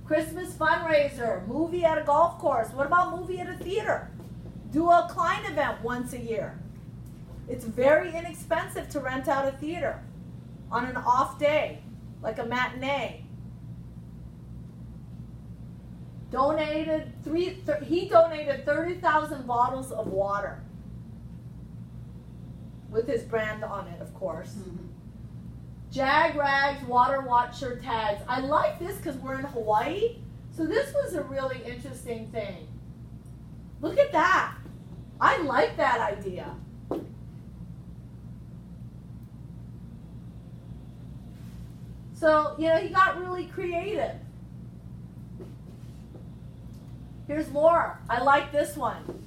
Christmas fundraiser, movie at a golf course. What about movie at a theater? Do a client event once a year. It's very inexpensive to rent out a theater on an off day, like a matinee. He donated 30,000 bottles of water with his brand on it, of course. Jag Rags Water Watcher tags. I like this because we're in Hawaii. So this was a really interesting thing. Look at that. I like that idea. So, you know, he got really creative. Here's more. I like this one.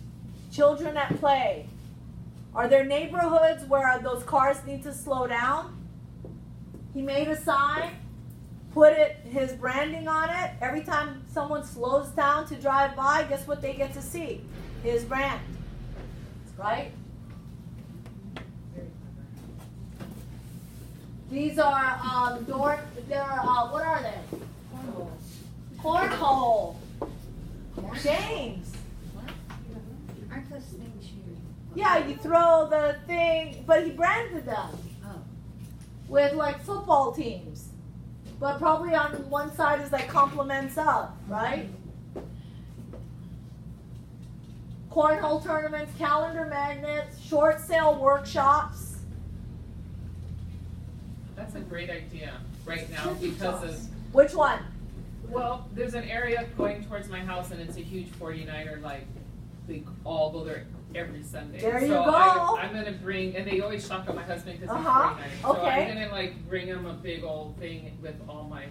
Children at play. Are there neighborhoods where those cars need to slow down? He made a sign, put his branding on it. Every time someone slows down to drive by, guess what they get to see? His brand. Right? These are what are they? Cornhole. James. Aren't those things you? Yeah, you throw the thing, but he branded them Oh. with like football teams. But probably on one side is like compliments up, right? Cornhole tournaments, calendar magnets, short sale workshops. That's a great idea right now because of, Which one? well, there's an area going towards my house and it's a huge 49er, like, they all go there every Sunday. There you so go. I'm gonna bring, and they always shock on my husband because he's Uh-huh. 49. So Okay. I'm gonna like bring him a big old thing with all my,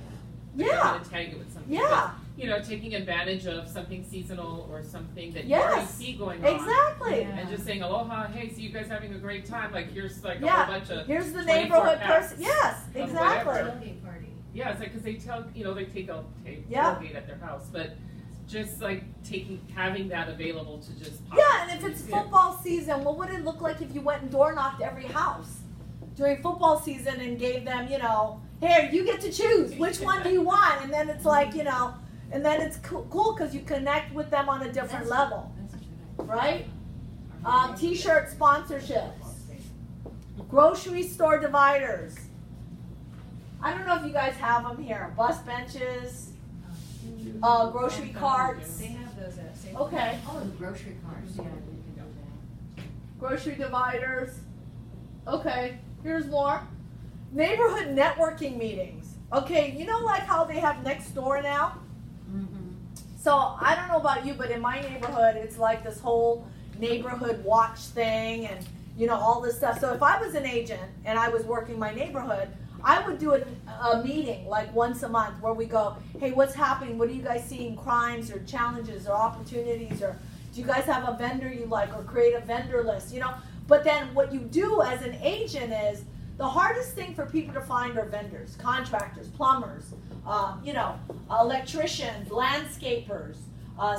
Yeah. I'm gonna tag it with something. Yeah. But, you know, taking advantage of something seasonal or something that you Yes. already see going on. Exactly. Yeah. And just saying, aloha, hey, see you guys having a great time. Like, here's like a Yeah. whole bunch of Here's the 24 neighborhood packs person. Yes, of exactly. whatever. Tailgate party. Yeah, it's like, because they tell, you know, they take a Yeah. tailgate at their house, but just like having that available to just pop Yeah, and if it's Yeah. football season, what would it look like if you went and door knocked every house during football season and gave them, you know, here, you get to choose. Which one do you want? And then it's like, you know, and then it's cool because you connect with them on a different level, That's a good right? T-shirt sponsorships, grocery store dividers. I don't know if you guys have them here. Bus benches, grocery carts. They have those at Safeway. Okay, Oh, the grocery cards, yeah, we can do that. grocery dividers. Okay, here's more. Neighborhood networking meetings. Okay, you know like how they have next door now? So I don't know about you, but in my neighborhood, it's like this whole neighborhood watch thing and, you know, all this stuff. So if I was an agent and I was working my neighborhood, I would do a meeting like once a month where we go, hey, what's happening? What are you guys seeing? Crimes or challenges or opportunities? Or do you guys have a vendor you like, or create a vendor list, you know? But then what you do as an agent is, the hardest thing for people to find are vendors, contractors, plumbers, you know, electricians, landscapers,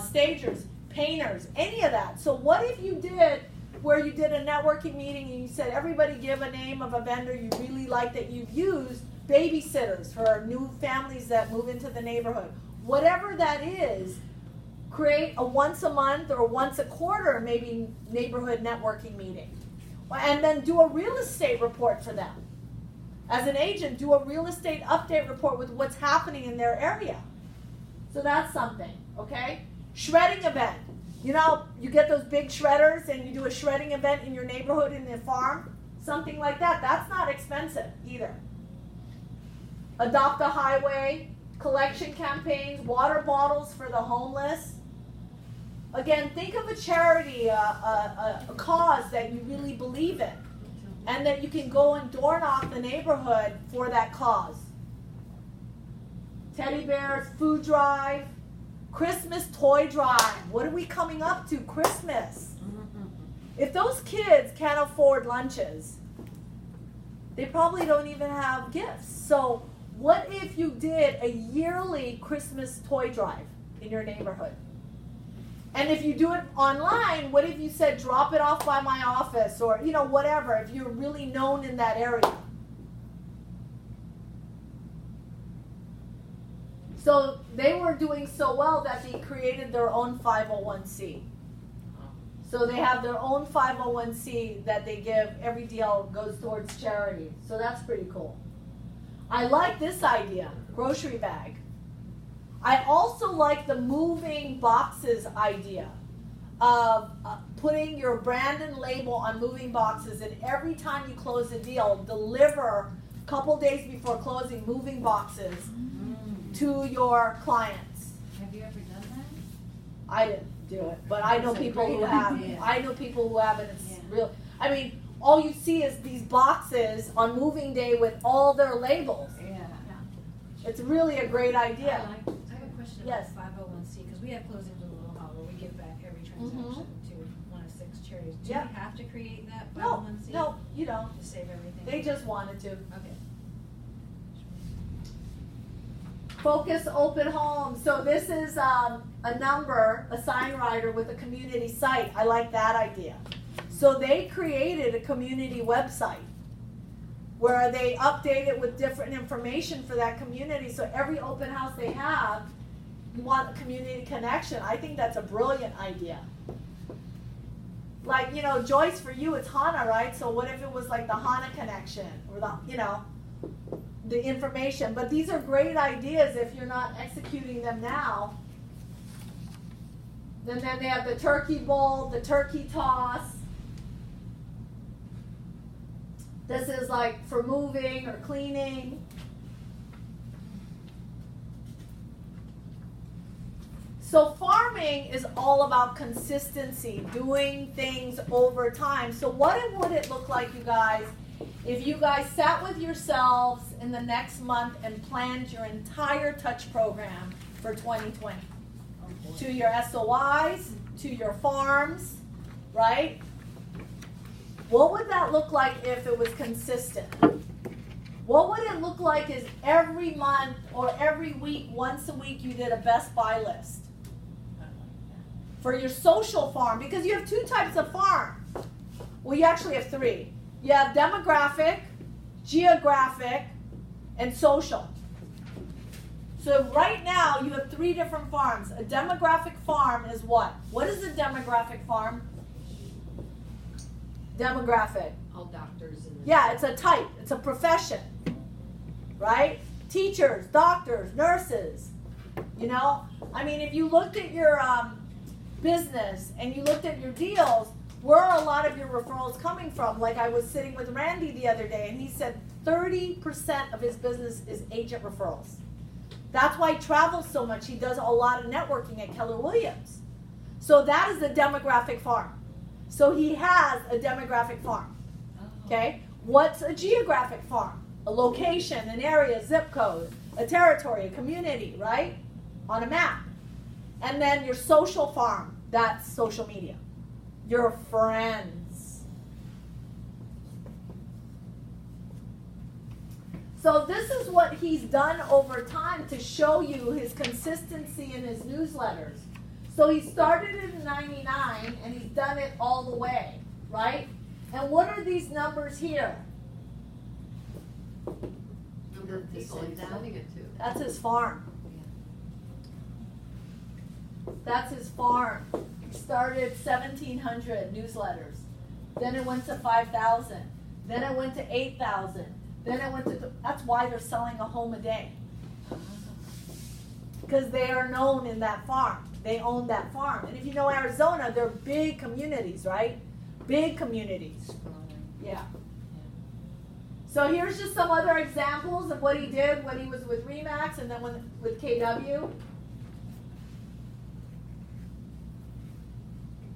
stagers, painters, any of that. So what if you did where you did a networking meeting and you said, everybody give a name of a vendor you really like that you've used, babysitters for new families that move into the neighborhood. Whatever that is, create a once a month or once a quarter maybe neighborhood networking meeting. And then do a real estate report for them. As an agent, do a real estate update report with what's happening in their area. So that's something, okay? Shredding event. You know, you get those big shredders and you do a shredding event in your neighborhood, in the farm, something like that. That's not expensive either. Adopt a highway, collection campaigns, water bottles for the homeless. Again, think of a charity, a cause that you really believe in, and that you can go and door knock the neighborhood for that cause. Teddy bears, food drive, Christmas toy drive. What are we coming up to? Christmas. If those kids can't afford lunches, they probably don't even have gifts. So what if you did a yearly Christmas toy drive in your neighborhood? And if you do it online, what if you said, drop it off by my office, or, you know, whatever, if you're really known in that area. So they were doing so well that they created their own 501c. So they have their own 501c that they give, every deal goes towards charity. So that's pretty cool. I like this idea, grocery bag. I also like the moving boxes idea of putting your brand and label on moving boxes, and every time you close a deal, deliver a couple days before closing moving boxes to your clients. Have you ever done that? I didn't do it, but I know It's a people great who have. idea. I know people who have, and it's Yeah. real. I mean, all you see is these boxes on moving day with all their labels. Yeah. It's really a great idea. I have a question Yes. about 501c, because we have closings in Little Hall where we give back every transaction to one of 6 charities. Do Yeah. we have to create that No, 501c? no, you don't. To save everything? They just wanted to. Okay. Focus Open Home. So this is a number, a sign writer with a community site. I like that idea. So they created a community website where they update it with different information for that community. So every open house they have, you want a community connection. I think that's a brilliant idea. Like, you know, Joyce, for you it's HANA, right? So what if it was like the HANA connection or the, you know, the information? But these are great ideas if you're not executing them now. And then they have the turkey bowl, the turkey toss. This is like for moving or cleaning. So farming is all about consistency, doing things over time. So what would it look like, you guys, if you guys sat with yourselves in the next month and planned your entire touch program for 2020? To your SOIs, to your farms, right? What would that look like if it was consistent? What would it look like is every month or every week, once a week, you did a best buy list? For your social farm, because you have 2 types of farm. Well, you actually have 3. You have demographic, geographic, and social. So right now you have 3 different farms. A demographic farm is what? What is a demographic farm? Demographic. All doctors and. Yeah, it's a type. It's a profession. Right? Teachers, doctors, nurses. You know? I mean, if you looked at your business and you looked at your deals, where are a lot of your referrals coming from? Like I was sitting with Randy the other day and he said 30% of his business is agent referrals. That's why he travels so much. He does a lot of networking at Keller Williams. So that is the demographic farm. So he has a demographic farm. Okay? What's a geographic farm? A location, an area, zip code, a territory, a community, right? On a map. And then your social farm, that's social media. Your friends. So this is what he's done over time to show you his consistency in his newsletters. So he started it in 99 and he's done it all the way, right? And what are these numbers here? Number of people he's sending it to. That's his farm. That's his farm. He started 1,700 newsletters. Then it went to 5,000. Then it went to 8,000. Then it went to, that's why they're selling a home a day. Because they are known in that farm. They own that farm. And if you know Arizona, they're big communities, right? Big communities. Yeah. So here's just some other examples of what he did when he was with RE/MAX and then with KW.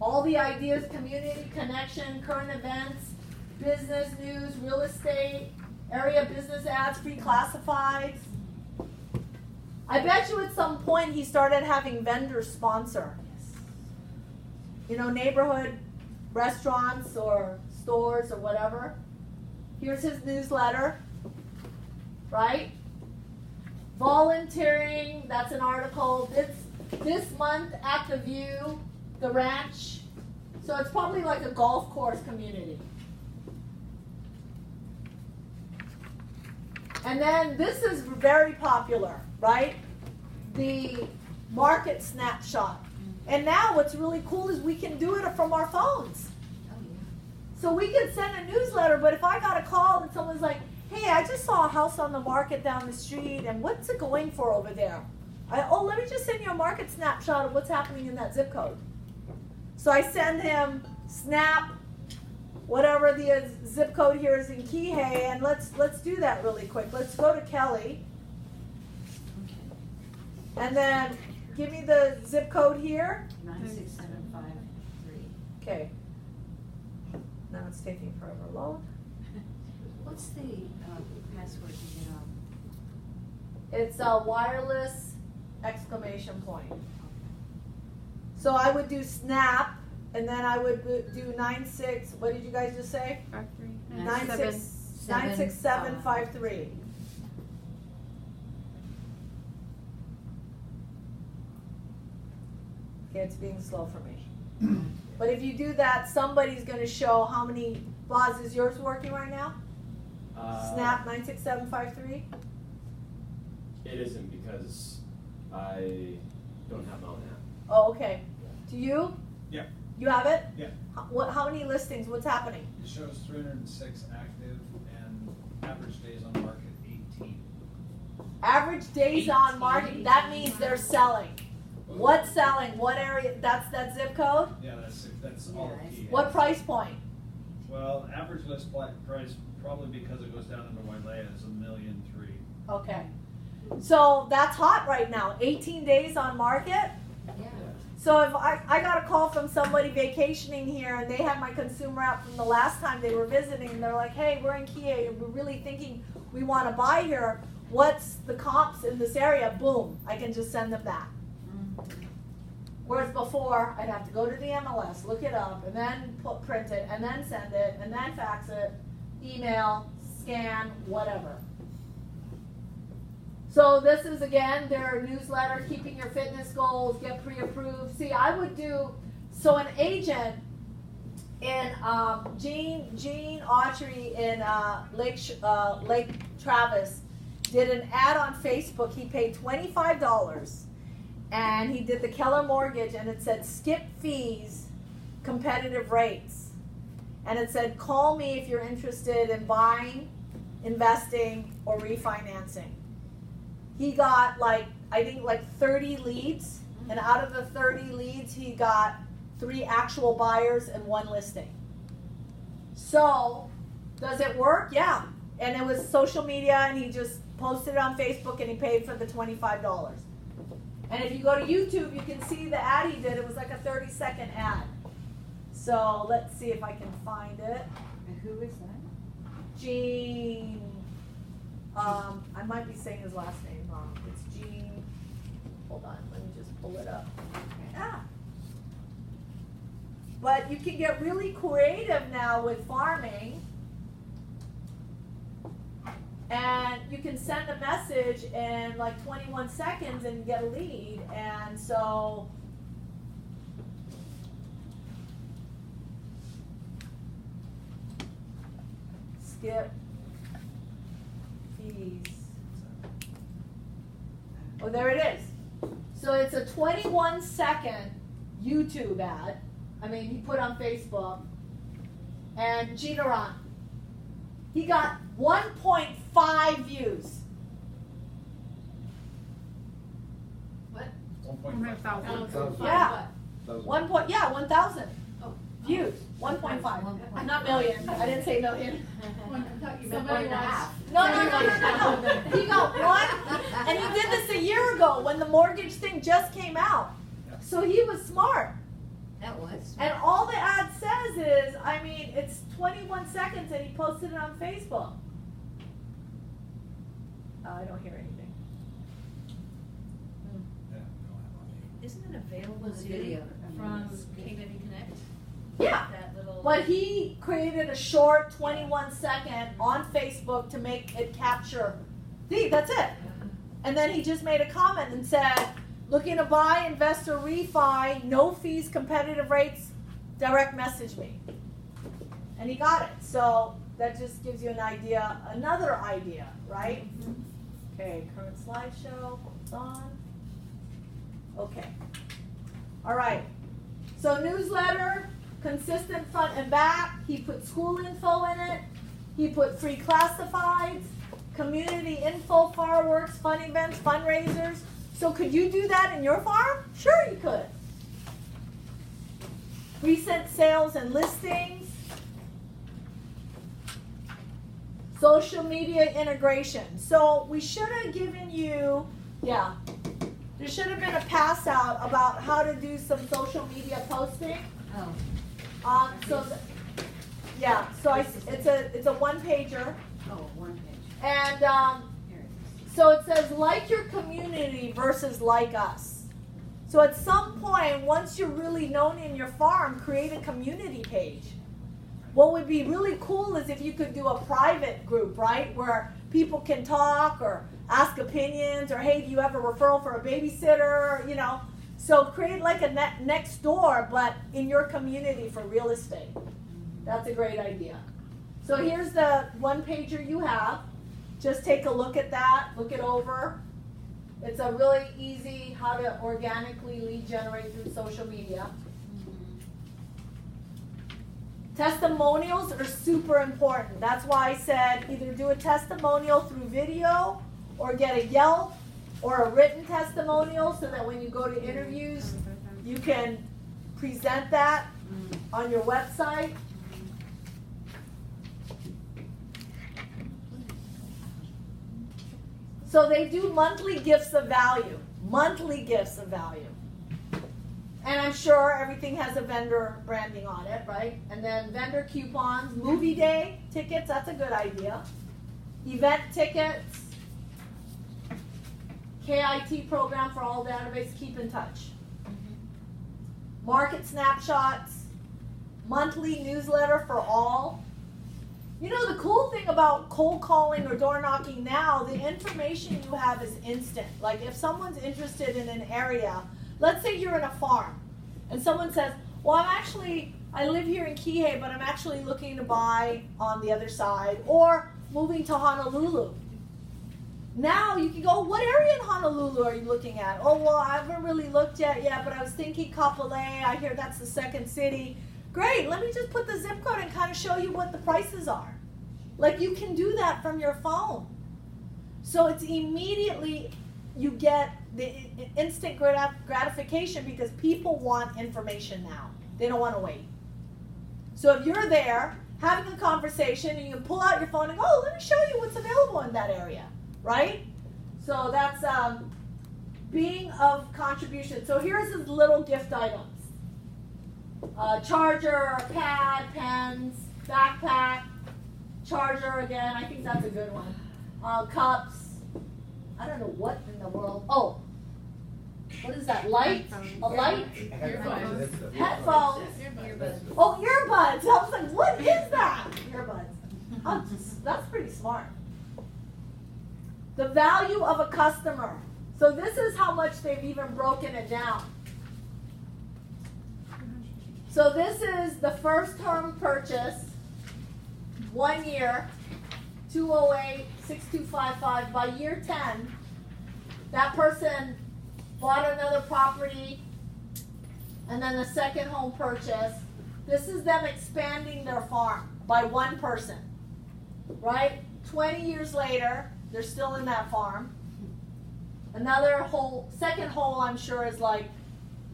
All the ideas, community connection, current events, business news, real estate, area business ads, free classifieds. I bet you at some point he started having vendors sponsor. You know, neighborhood restaurants or stores or whatever. Here's his newsletter, right? Volunteering, that's an article. This month at the View, the ranch. So it's probably like a golf course community. And then this is very popular, right? The market snapshot. And now what's really cool is we can do it from our phones. So we can send a newsletter, but if I got a call and someone's like, hey, I just saw a house on the market down the street, and what's it going for over there? Let me just send you a market snapshot of what's happening in that zip code. So I send him snap, whatever the zip code here is in Kihei, and let's do that really quick. Let's go to Kelly. And then give me the zip code here. 96753. Okay. Now it's taking forever to load. What's the password to get on? It's a wireless exclamation point. So I would do snap, and then I would do 96. What did you guys just say? 96753. Okay, it's being slow for me. But if you do that, somebody's going to show how many. Boz, is yours working right now? Snap 96753. It isn't because I don't have my own app. Oh, okay. Do you? Yeah. You have it? Yeah. How many listings? What's happening? It shows 306 active and average days on market 18. Average days on market. That means they're selling. What's selling? What area? That's that zip code? Yeah, that's all key. What price point? Well, average list price, probably because it goes down into Wailea, is $1.3 million. Okay. So that's hot right now. 18 days on market. Yeah. So if I got a call from somebody vacationing here and they had my consumer app from the last time they were visiting, and they're like, hey, we're in Kihei and we're really thinking we want to buy here. What's the comps in this area? Boom. I can just send them that. Whereas before, I'd have to go to the MLS, look it up, and then print it, and then send it, and then fax it, email, scan, whatever. So this is, again, their newsletter, keeping your fitness goals, get pre-approved. See, I would do, so an agent in Gene Autry in Lake Travis did an ad on Facebook. He paid $25. And he did the Keller Mortgage, and it said, skip fees, competitive rates. And it said, call me if you're interested in buying, investing, or refinancing. He got I think 30 leads. And out of the 30 leads, he got 3 actual buyers and 1 listing. So, does it work? Yeah. And it was social media, and he just posted it on Facebook, and he paid for the $25. And if you go to YouTube, you can see the ad he did. It was like a 30-second ad. So let's see if I can find it. And who is that? Gene. I might be saying his last name wrong. It's Gene. Hold on, let me just pull it up. Ah. But you can get really creative now with farming. And you can send a message in 21 seconds and get a lead. And so, skip fees. Oh, there it is. So it's a 21-second YouTube ad. I mean, he put on Facebook. And Ginaran. He got 1.5 views. What? 1.5. Yeah. 1,000 views. 1.5. Not million. I didn't say million. Somebody else. No. He got 1, and he did this a year ago when the mortgage thing just came out. So he was smart. That was. And all the ad says is, it's 21 seconds, and he posted it on Facebook. I don't hear anything. Yeah, we don't have audio. Isn't it available Was video. from KW Connect? Yeah. That little. But he created a short 21-second on Facebook to make it capture. See, that's it. And then he just made a comment and said, looking to buy, invest, or refi, no fees, competitive rates, direct message me. And he got it. So that just gives you an idea, another idea, right? Okay, current slideshow, it's on. Okay. All right. So newsletter, consistent front and back. He put school info in it. He put free classifieds, community info, fireworks, fun events, fundraisers, So could you do that in your farm? Sure you could. Recent sales and listings. Social media integration. So we should have given you, yeah, there should have been a pass out about how to do some social media posting. Oh, Yeah, so it's a one pager. oh, one page. And Here it is. so it says like your community versus like us. So at some point, once you're really known in your farm, create a community page. What would be really cool is if you could do a private group, right? Where people can talk or ask opinions or, hey, do you have a referral for a babysitter? You know, so create like a next door, but in your community for real estate. That's a great idea. So here's the one pager you have. Just take a look at that, look it over. It's a really easy how to organically lead generate through social media. Testimonials are super important. That's why I said either do a testimonial through video or get a Yelp or a written testimonial so that when you go to interviews, you can present that on your website. So they do monthly gifts of value. Monthly gifts of value. And I'm sure everything has a vendor branding on it, right? And then vendor coupons, movie day tickets, that's a good idea. Event tickets, KIT program for all database, keep in touch. Market snapshots, monthly newsletter for all. You know, the cool thing about cold calling or door knocking now, the information you have is instant. Like if someone's interested in an area, let's say you're in a farm and someone says, well, I live here in Kihei, but I'm actually looking to buy on the other side or moving to Honolulu. Now you can go, what area in Honolulu are you looking at? Oh, well, I haven't really looked yet, but I was thinking Kapolei. I hear that's the second city. Great, let me just put the zip code and kind of show you what the prices are. Like you can do that from your phone. So it's immediately, you get the instant gratification because people want information now. They don't want to wait. So if you're there having a conversation and you can pull out your phone and go, oh, let me show you what's available in that area, right? So that's being of contribution. So here's his little gift items. Charger, pad, pens, backpack, charger again, I think that's a good one. Cups, I don't know what in the world. Oh, what is that, light? A light? Earbuds. Headphones. Earbuds. Oh, earbuds. I was like, what is that? Earbuds. That's pretty smart. The value of a customer. So this is how much they've even broken it down. So this is the first home purchase, 1 year, 208-6255. By year 10, that person bought another property, and then the second home purchase. This is them expanding their farm by one person, right? 20 years later, they're still in that farm. Another hole, second hole, I'm sure, is like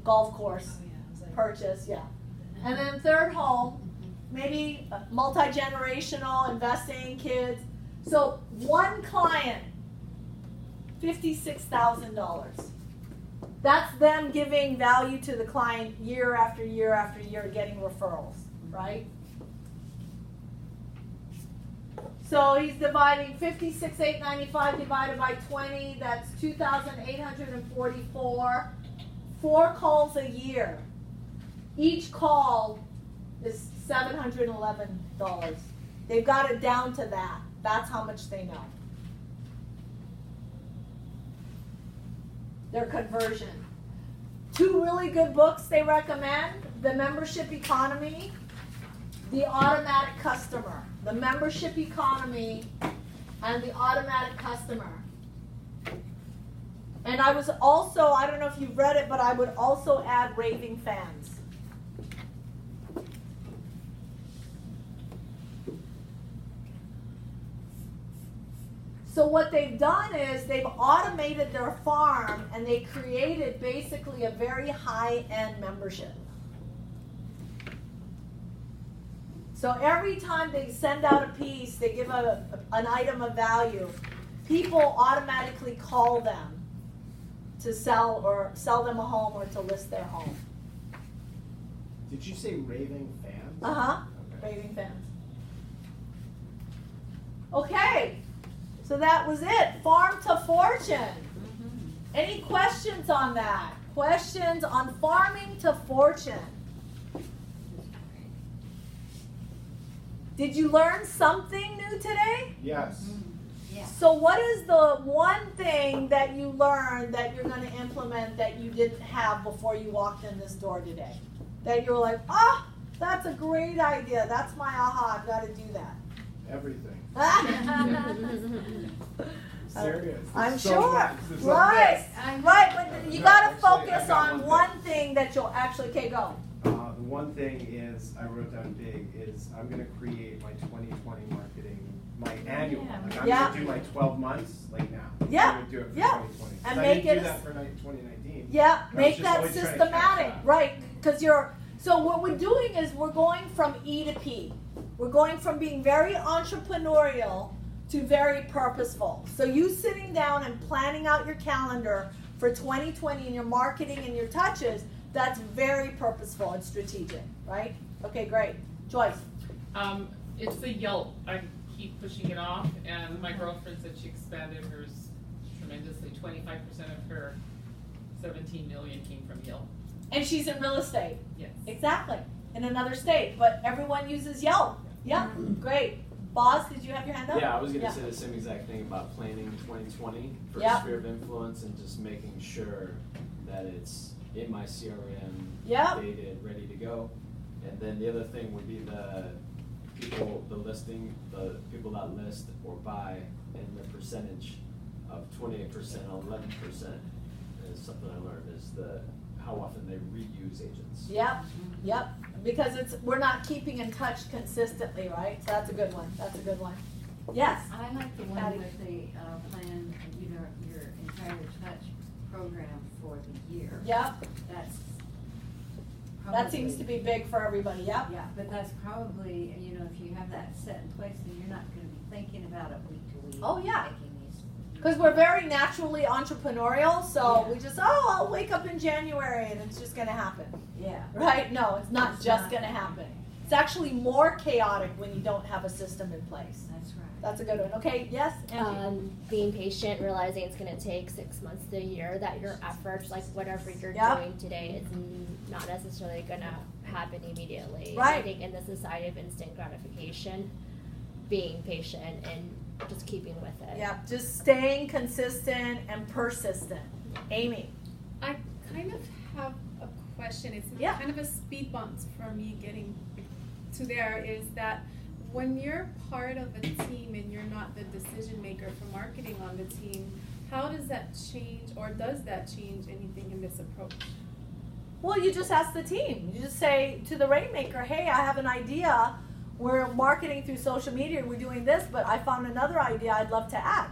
golf course purchase, yeah. And then third home, maybe multi-generational, investing, kids. So one client, $56,000. That's them giving value to the client year after year after year, getting referrals, right? So he's dividing 56,895 divided by 20, that's 2,844. 4 calls a year. Each call is $711. They've got it down to that. That's how much they know. Their conversion. 2 really good books they recommend: The Membership Economy, The Automatic Customer. The Membership Economy and The Automatic Customer. And I was also, I don't know if you've read it, but I would also add Raving Fans. So what they've done is they've automated their farm and they created basically a very high-end membership. So every time they send out a piece, they give an item of value, people automatically call them to sell them a home or to list their home. Did you say raving fans? Uh-huh, Okay. raving fans. Okay, so that was it, Farm to Fortune. Any questions on that? Questions on farming to fortune? Did you learn something new today? Yes. Yeah. So what is the one thing that you learned that you're going to implement that you didn't have before you walked in this door today? That you were like, ah, that's a great idea. That's my aha. I've got to do that. Everything. I'm Serious. I'm So sure. much. There's so Right. much. Right. But you No, got to actually, I've focus got on one one thing that you'll actually, okay, go. The one thing is, I wrote down big, is I'm gonna create my 2020 marketing, my annual. Like I'm Yeah. gonna do my 12 months, like now. Yeah. I'm gonna do it for Yeah. 2020. And I make didn't it do a- that for 2019. Yeah, I was make just that always trying to catch systematic, up. right? Because so what we're doing is we're going from E to P. We're going from being very entrepreneurial to very purposeful. So you sitting down and planning out your calendar for 2020 and your marketing and your touches, that's very purposeful and strategic, right? Okay, great. Joyce. It's the Yelp. I keep pushing it off, and my girlfriend said she expanded hers tremendously. 25% of her 17 million came from Yelp. And she's in real estate. Yes. Exactly. In another state, but everyone uses Yelp. Yeah, great. Boss, did you have your hand up? Yeah, I was gonna Yeah. say the same exact thing about planning 2020 for Yeah. sphere of influence and just making sure that it's in my CRM, Yeah. dated, ready to go. And then the other thing would be the people that list or buy, and the percentage of 28% and 11% is something I learned, is how often they reuse agents. Yep. Because we're not keeping in touch consistently, right? So that's a good one. That's a good one. Yes. I like the Patty. one with the plan, your entire touch program for the year. Yep. That's That seems probably- to be big for everybody. Yep. Yeah, but that's probably, if you have that set in place, then you're not gonna be thinking about it week to week. Oh, yeah. Making these. Because we're very naturally entrepreneurial, so Yeah. we just, I'll wake up in January and it's just going to happen. Yeah. Right? No, it's not It's just not. going to happen. It's actually more chaotic when you don't have a system in place. That's right. That's a good one. Okay, yes, Angie? Being patient, realizing it's going to take 6 months to a year, that your efforts, like whatever you're Yep. doing today, is not necessarily going to happen immediately. Right. I think in the society of instant gratification, being patient and just keeping with it. Yeah, just staying consistent and persistent. Amy? I kind of have a question. It's Yeah. kind of a speed bump for me getting to there, is that when you're part of a team and you're not the decision maker for marketing on the team, how does that change, or does that change anything in this approach? Well, you just ask the team. You just say to the rainmaker, hey, I have an idea. We're marketing through social media. We're doing this, but I found another idea I'd love to add.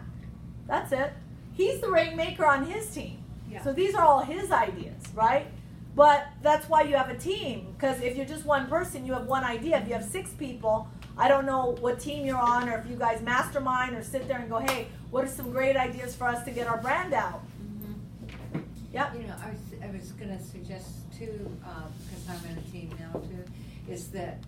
That's it. He's the rainmaker on his team. Yeah. So these are all his ideas, right? But that's why you have a team. Because if you're just one person, you have one idea. If you have 6 people, I don't know what team you're on, or if you guys mastermind or sit there and go, hey, what are some great ideas for us to get our brand out? Yep. I was gonna suggest too, because I'm in a team now too, is that,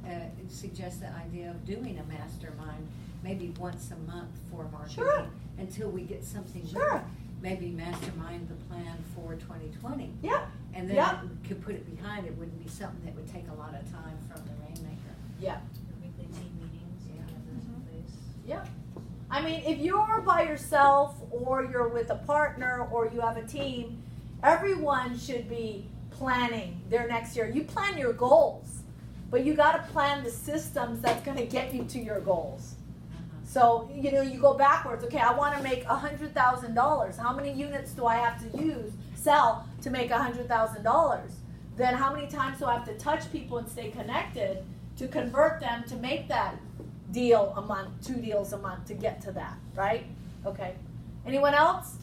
suggest the idea of doing a mastermind, maybe once a month for marketing. Sure. Until we get something. Sure. moving. Maybe mastermind the plan for 2020. Yeah. And then Yeah. we could put it behind, it wouldn't be something that would take a lot of time from the rainmaker. Yeah. Weekly team meetings, you have those in place. Yeah. I mean, if you're by yourself or you're with a partner or you have a team, everyone should be planning their next year. You plan your goals, but you got to plan the systems that's going to get you to your goals. So, you go backwards. Okay, I want to make $100,000. How many units do I have to sell to make $100,000? Then how many times do I have to touch people and stay connected to convert them to make that deal a month, 2 deals a month to get to that, right? Okay. Anyone else?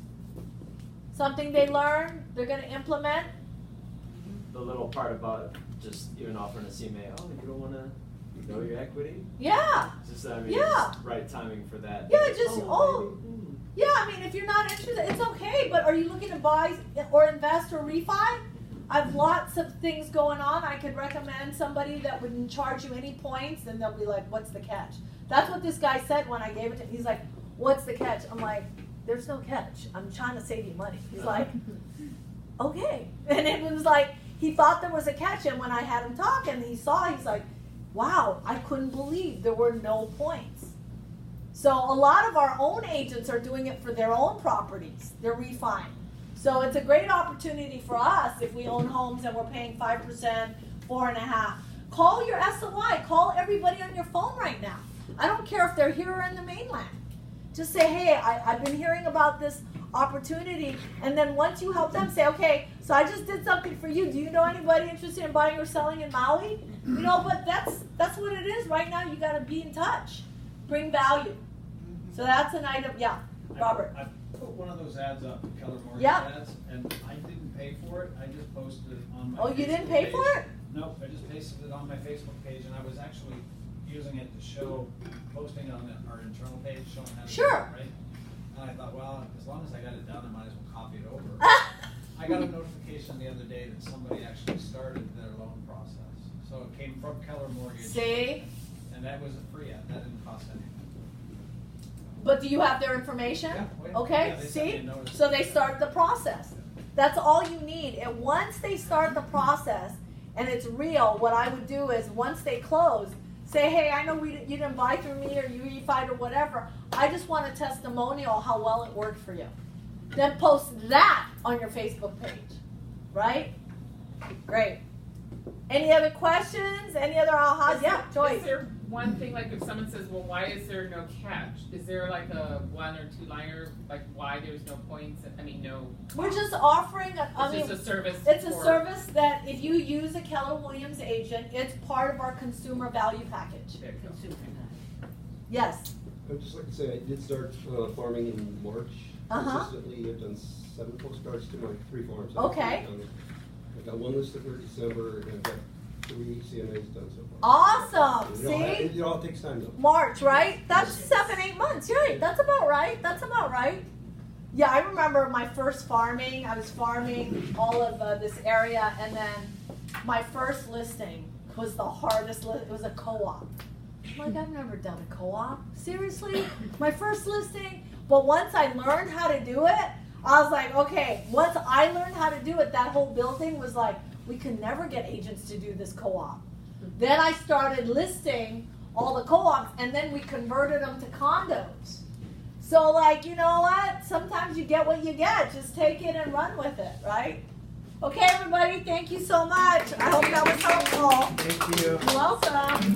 Something they learn, they're gonna implement? The little part about just even offering a CMA, oh, you don't wanna know your equity? Yeah. Just, I mean, Yeah. it's right timing for that. Yeah, just, maybe. yeah, I mean, if you're not interested, it's okay, but are you looking to buy or invest or refi? I've lots of things going on. I could recommend somebody that wouldn't charge you any points, and they'll be like, what's the catch? That's what this guy said when I gave it to him. He's like, what's the catch? I'm like, there's no catch. I'm trying to save you money. He's like, okay. And it was like, he thought there was a catch, and when I had him talk and he saw, he's like, wow, I couldn't believe there were no points. So a lot of our own agents are doing it for their own properties. They're refining. So it's a great opportunity for us if we own homes and we're paying 5%, 4.5%. Call your SOI. Call everybody on your phone right now. I don't care if they're here or in the mainland. Just say, hey, I've been hearing about this opportunity. And then once you help them, say, okay, so I just did something for you. Do you know anybody interested in buying or selling in Maui? You know, but that's what it is right now. You got to be in touch. Bring value. So that's an item. Yeah, Robert. I put one of those ads up, Keller Mortgage Yeah. ads, and I didn't pay for it. I just posted it on my Oh, you didn't Facebook pay page. for it? No, I just pasted it on my Facebook page, and I was actually using it to show, posting it on our internal page, showing how to do Sure. it, right? And I thought, well, as long as I got it done, I might as well copy it over. I got a notification the other day that somebody actually started their loan process. So it came from Keller Mortgage. See? And that was a free ad. That didn't cost anything. But do you have their information? Yeah, well, Okay, yeah, they sent me see? a notice. So they start the process. That's all you need. And once they start the process and it's real, what I would do is once they close, say, hey, I know you didn't buy through me or you refied or whatever. I just want a testimonial how well it worked for you. Then post that on your Facebook page, right? Great. Any other questions? Any other ahas? Yeah, Joyce. Is there one thing, like if someone says, well, why is there no catch? Is there like a 1 or 2 liner, like why there's no points? I mean, no. We're just offering, It's just a service. it's a for- service that if you use a Keller Williams agent, it's part of our consumer value package. There you go. Yes. I'd just like to say I did start farming in March. Uh-huh. Consistently, I've done 7 postcards to my 3 farms. Okay. I've got 1 listed for December, and I've got 3 CMAs done so far. Awesome. It all takes time though. March, right? That's 7-8 months. Right. That's about right. That's about right. Yeah, I remember my first farming. I was farming all of this area, and then my first listing was the hardest. It was a co-op. I'm like, I've never done a co-op. Seriously? My first listing? But once I learned how to do it, I was like, okay, once I learned how to do it, that whole building was like, we can never get agents to do this co-op. Then I started listing all the co-ops, and then we converted them to condos. So like, you know what? Sometimes you get what you get. Just take it and run with it, right? Okay, everybody, thank you so much. I hope that was helpful. Thank you. You're welcome.